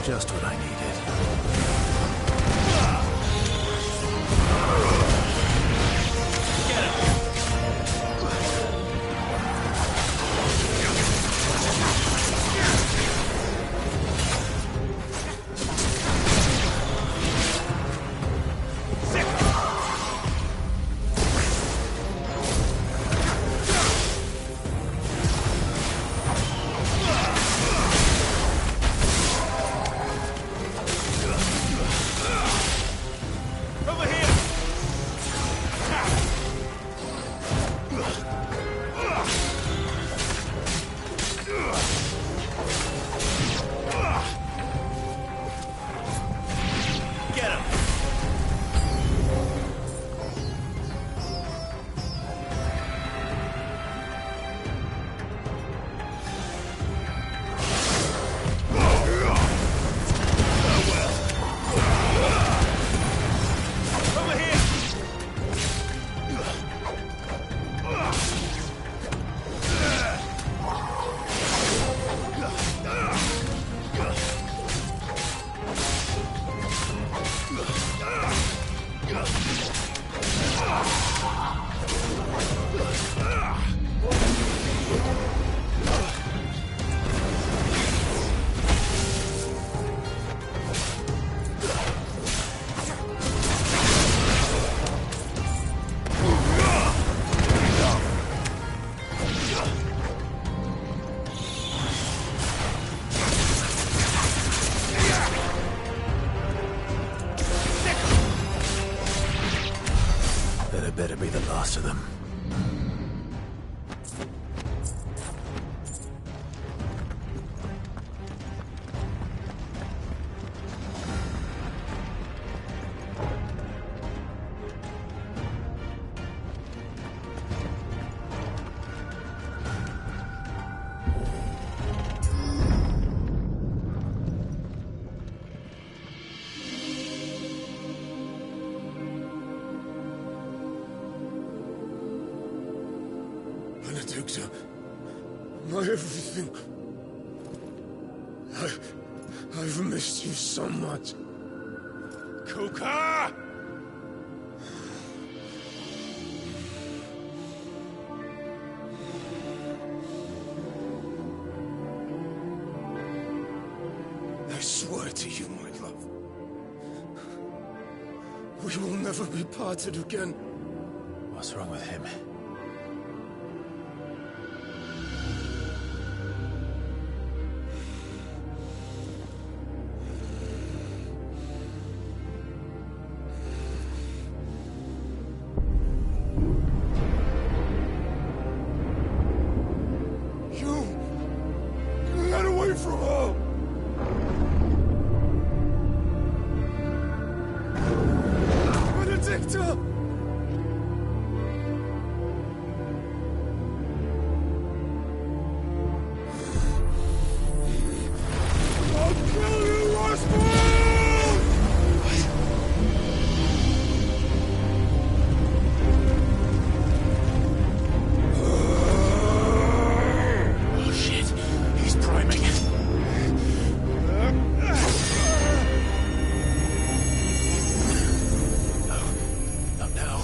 Just what I needed. Better be the last of them. My everything. I've missed you so much. Kuka! I swear to you, my love, we will never be parted again. What's wrong with him? Ifrit! Benedicta! I'll kill you, Rosfield! Oh shit, he's priming. No, not now.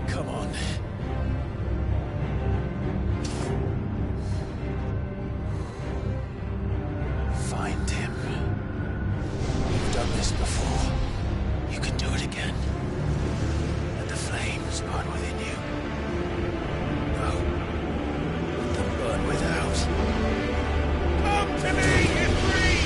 Come on. Find him. You've done this before. You can do it again. Let the flames burn within you. No. Let them burn without. Come to me, Ifrit!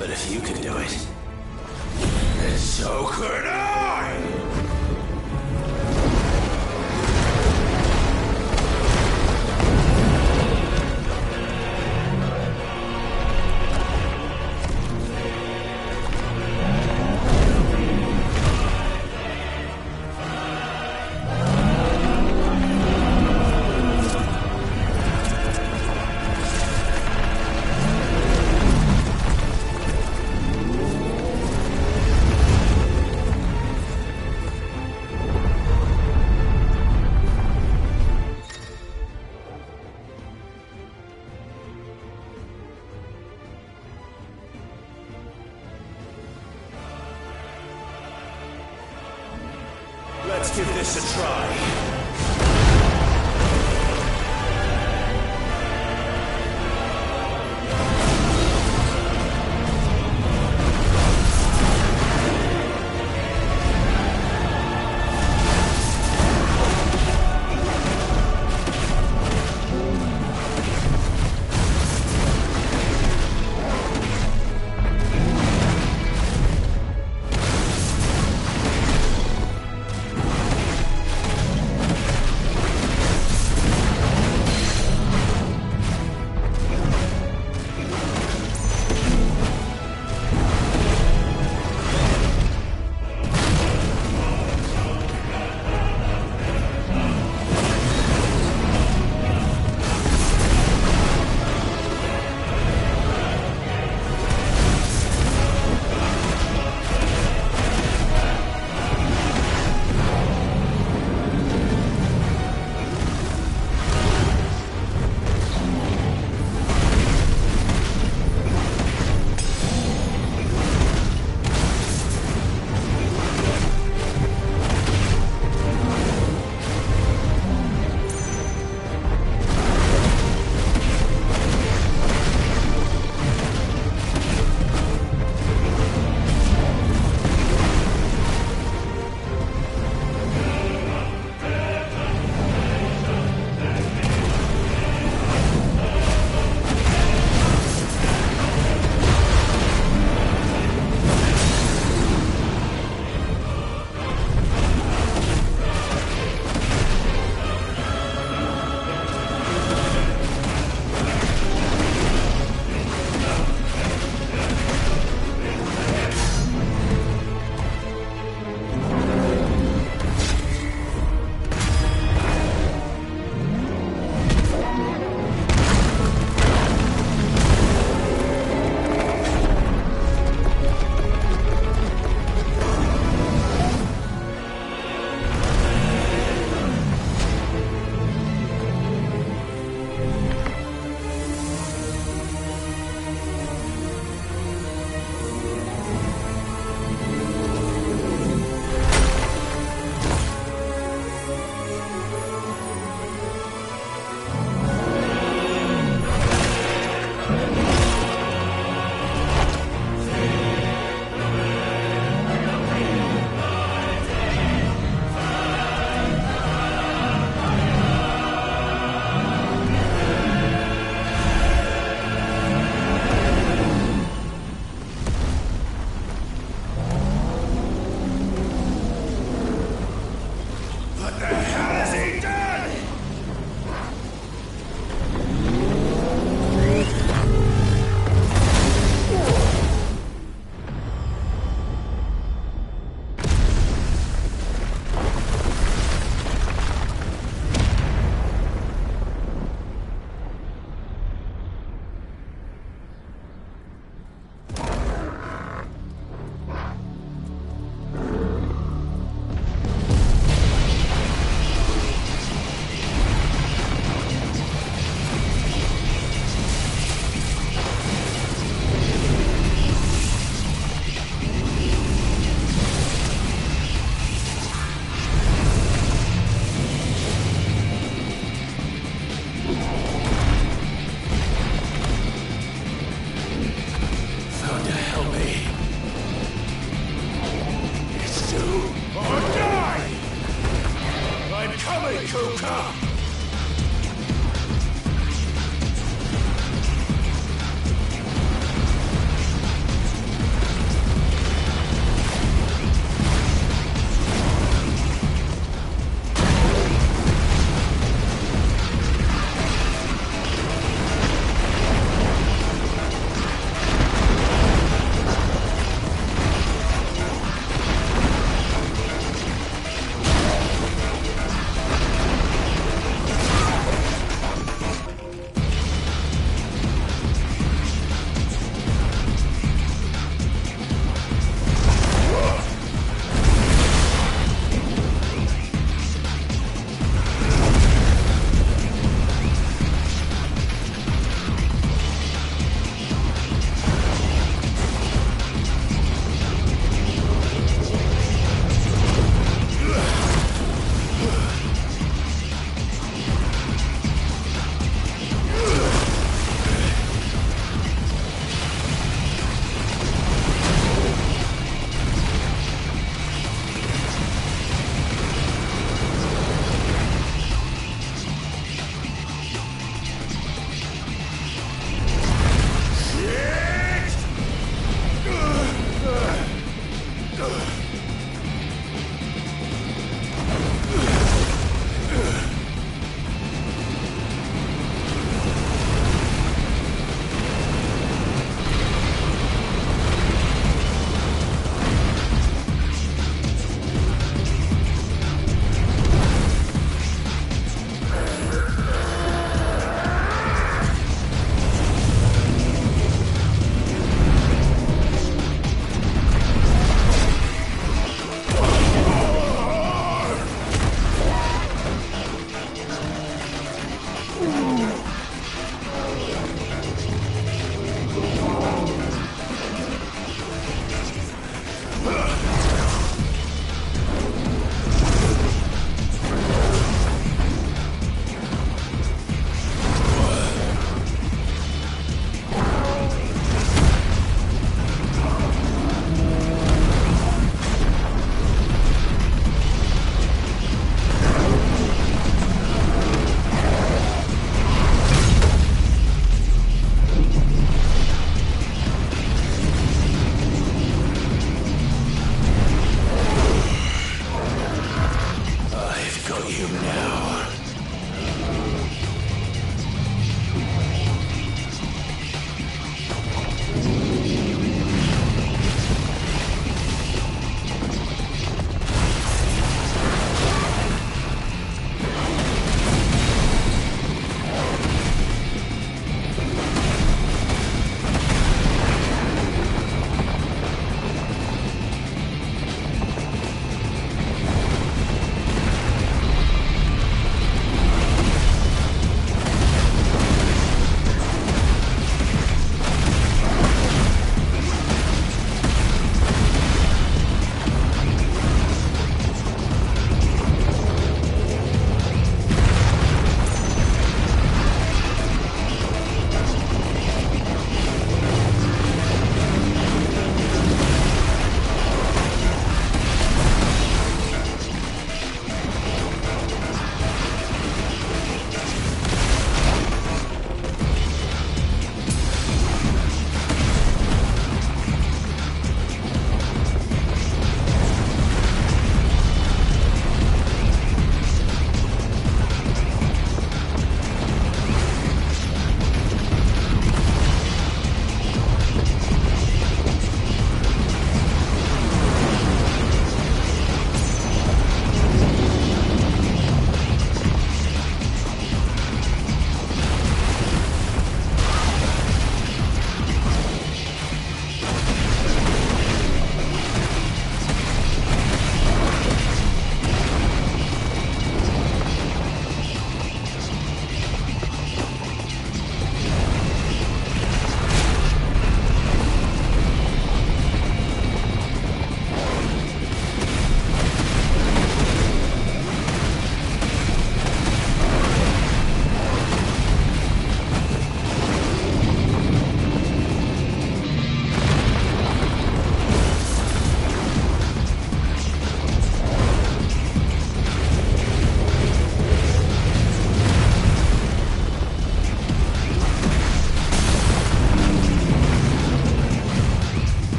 But if you can do it, then so could I! Let's give this a try.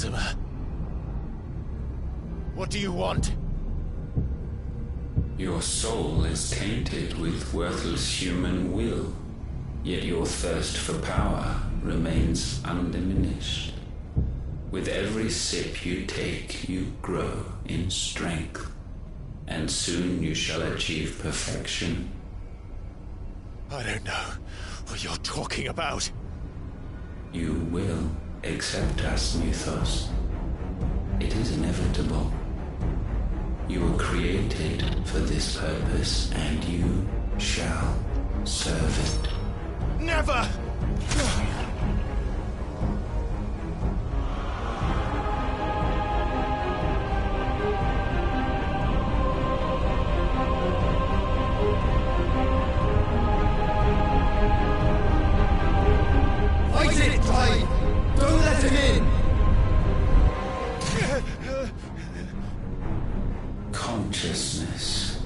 Mortimer. What do you want? Your soul is tainted with worthless human will, yet your thirst for power remains undiminished. With every sip you take, you grow in strength, and soon you shall achieve perfection. I don't know what you're talking about. You will accept us, Mythos. It is inevitable. You were created for this purpose, and you shall serve it. Never! Fight it, Clive! Don't let him in! Consciousness.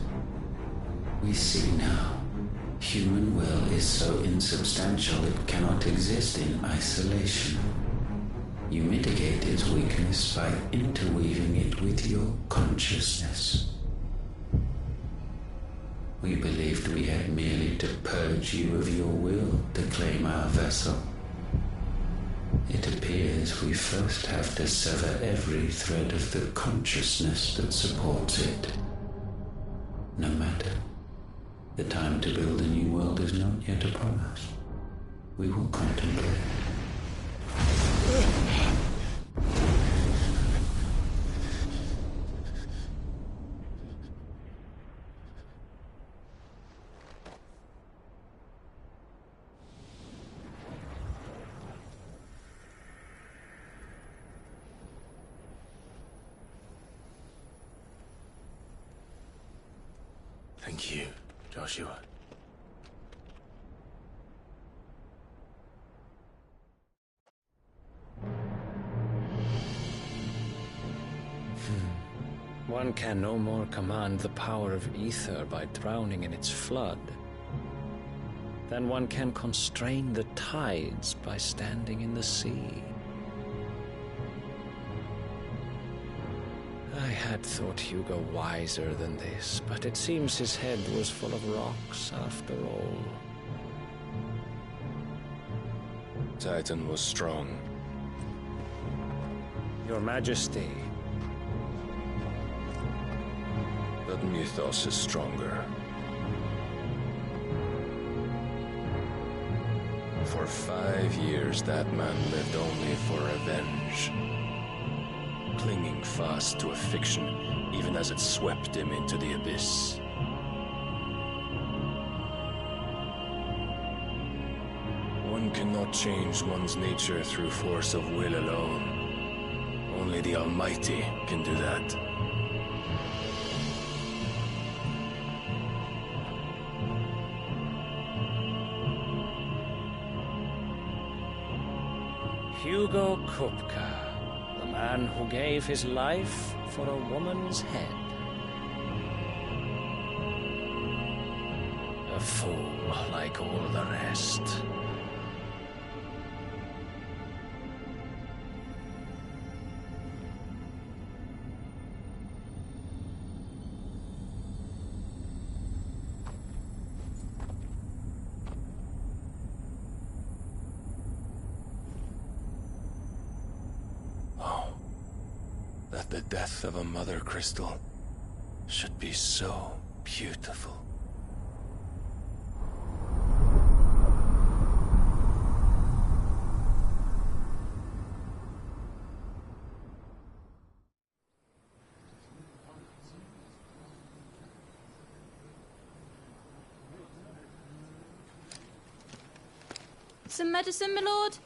We see now. Human will is so insubstantial it cannot exist in isolation. You mitigate its weakness by interweaving it with your consciousness. We believed we had merely to purge you of your will to claim our vessel. It appears we first have to sever every thread of the consciousness that supports it. No matter. The time to build a new world is not yet upon us. We will contemplate. Thank you, Joshua. One can no more command the power of ether by drowning in its flood than one can constrain the tides by standing in the sea. I had thought Hugo wiser than this, but it seems his head was full of rocks after all. Titan was strong. Your Majesty. But Mythos is stronger. For 5 years, that man lived only for revenge. Clinging fast to a fiction, even as it swept him into the abyss. One cannot change one's nature through force of will alone. Only the Almighty can do that. Hugo Kupka, the man who gave his life for a woman's head. A fool like all the rest. That the death of a mother crystal should be so beautiful. Some medicine, my lord?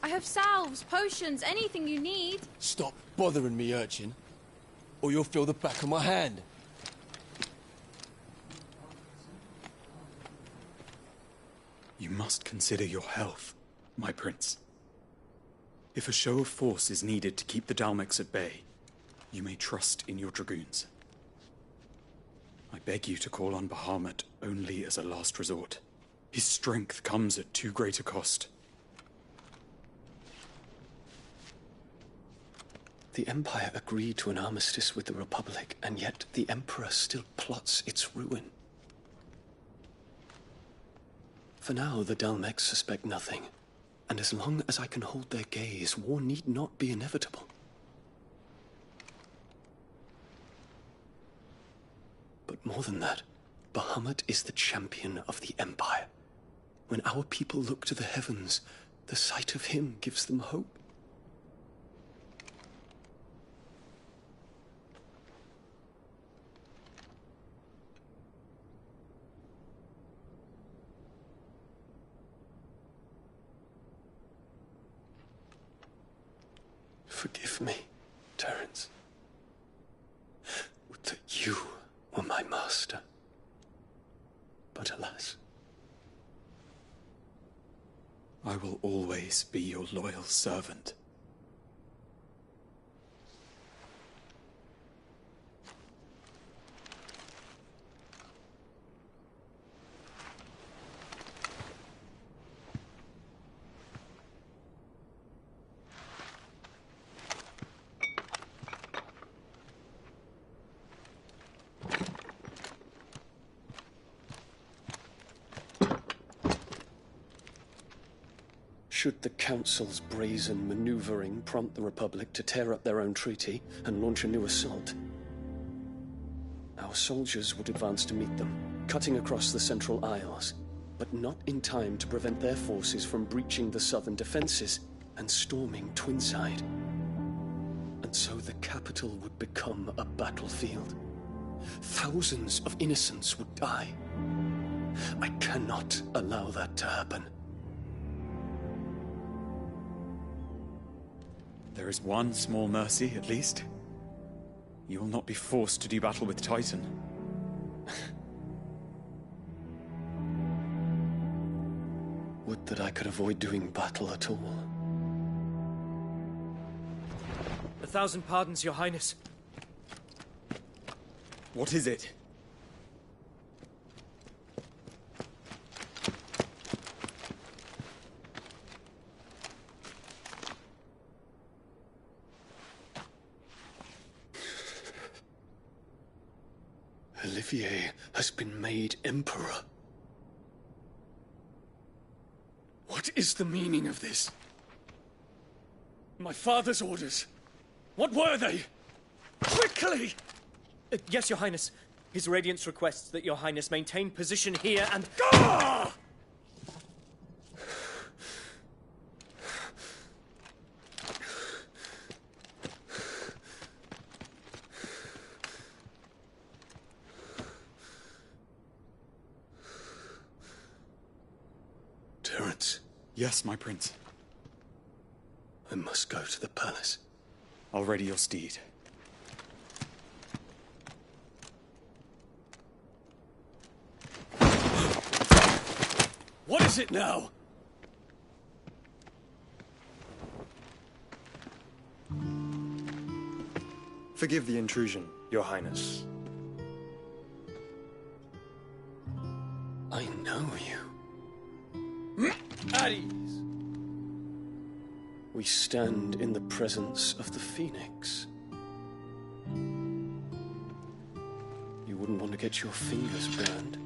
I have salves, potions, anything you need. Stop bothering me, urchin, or you'll feel the back of my hand. You must consider your health, my prince. If a show of force is needed to keep the Dalmex at bay, you may trust in your dragoons. I beg you to call on Bahamut only as a last resort. His strength comes at too great a cost. The Empire agreed to an armistice with the Republic, and yet the Emperor still plots its ruin. For now, the Dalmex suspect nothing, and as long as I can hold their gaze, war need not be inevitable. But more than that, Bahamut is the champion of the Empire. When our people look to the heavens, the sight of him gives them hope. Forgive me, Terence. Would that you were my master. But alas. I will always be your loyal servant. Should the Council's brazen maneuvering prompt the Republic to tear up their own treaty and launch a new assault, our soldiers would advance to meet them, cutting across the Central Isles, but not in time to prevent their forces from breaching the southern defenses and storming Twinside. And so the capital would become a battlefield. Thousands of innocents would die. I cannot allow that to happen. There is one small mercy, at least. You will not be forced to do battle with Titan. Would that I could avoid doing battle at all. 1,000 pardons, Your Highness. What is it? Olivier has been made Emperor. What is the meaning of this? My father's orders. What were they? Quickly! Yes, Your Highness. His Radiance requests that Your Highness maintain position here and... Ah! Terence. Yes, my prince. I must go to the palace. I'll ready your steed. What is it now? Forgive the intrusion, Your Highness. I know you. At ease. We stand in the presence of the Phoenix. You wouldn't want to get your fingers burned.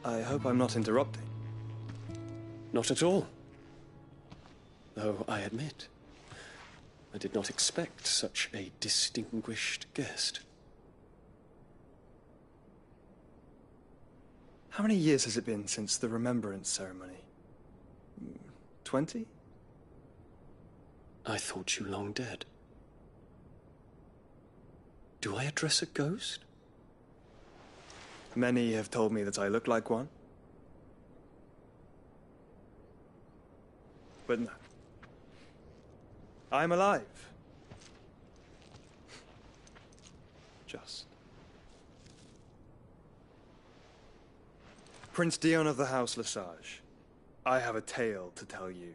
I hope I'm not interrupting. Not at all. Though I admit, I did not expect such a distinguished guest. How many years has it been since the Remembrance ceremony? 20? I thought you long dead. Do I address a ghost? Many have told me that I look like one. But no. I'm alive. Just. Prince Dion of the House Lesage, I have a tale to tell you.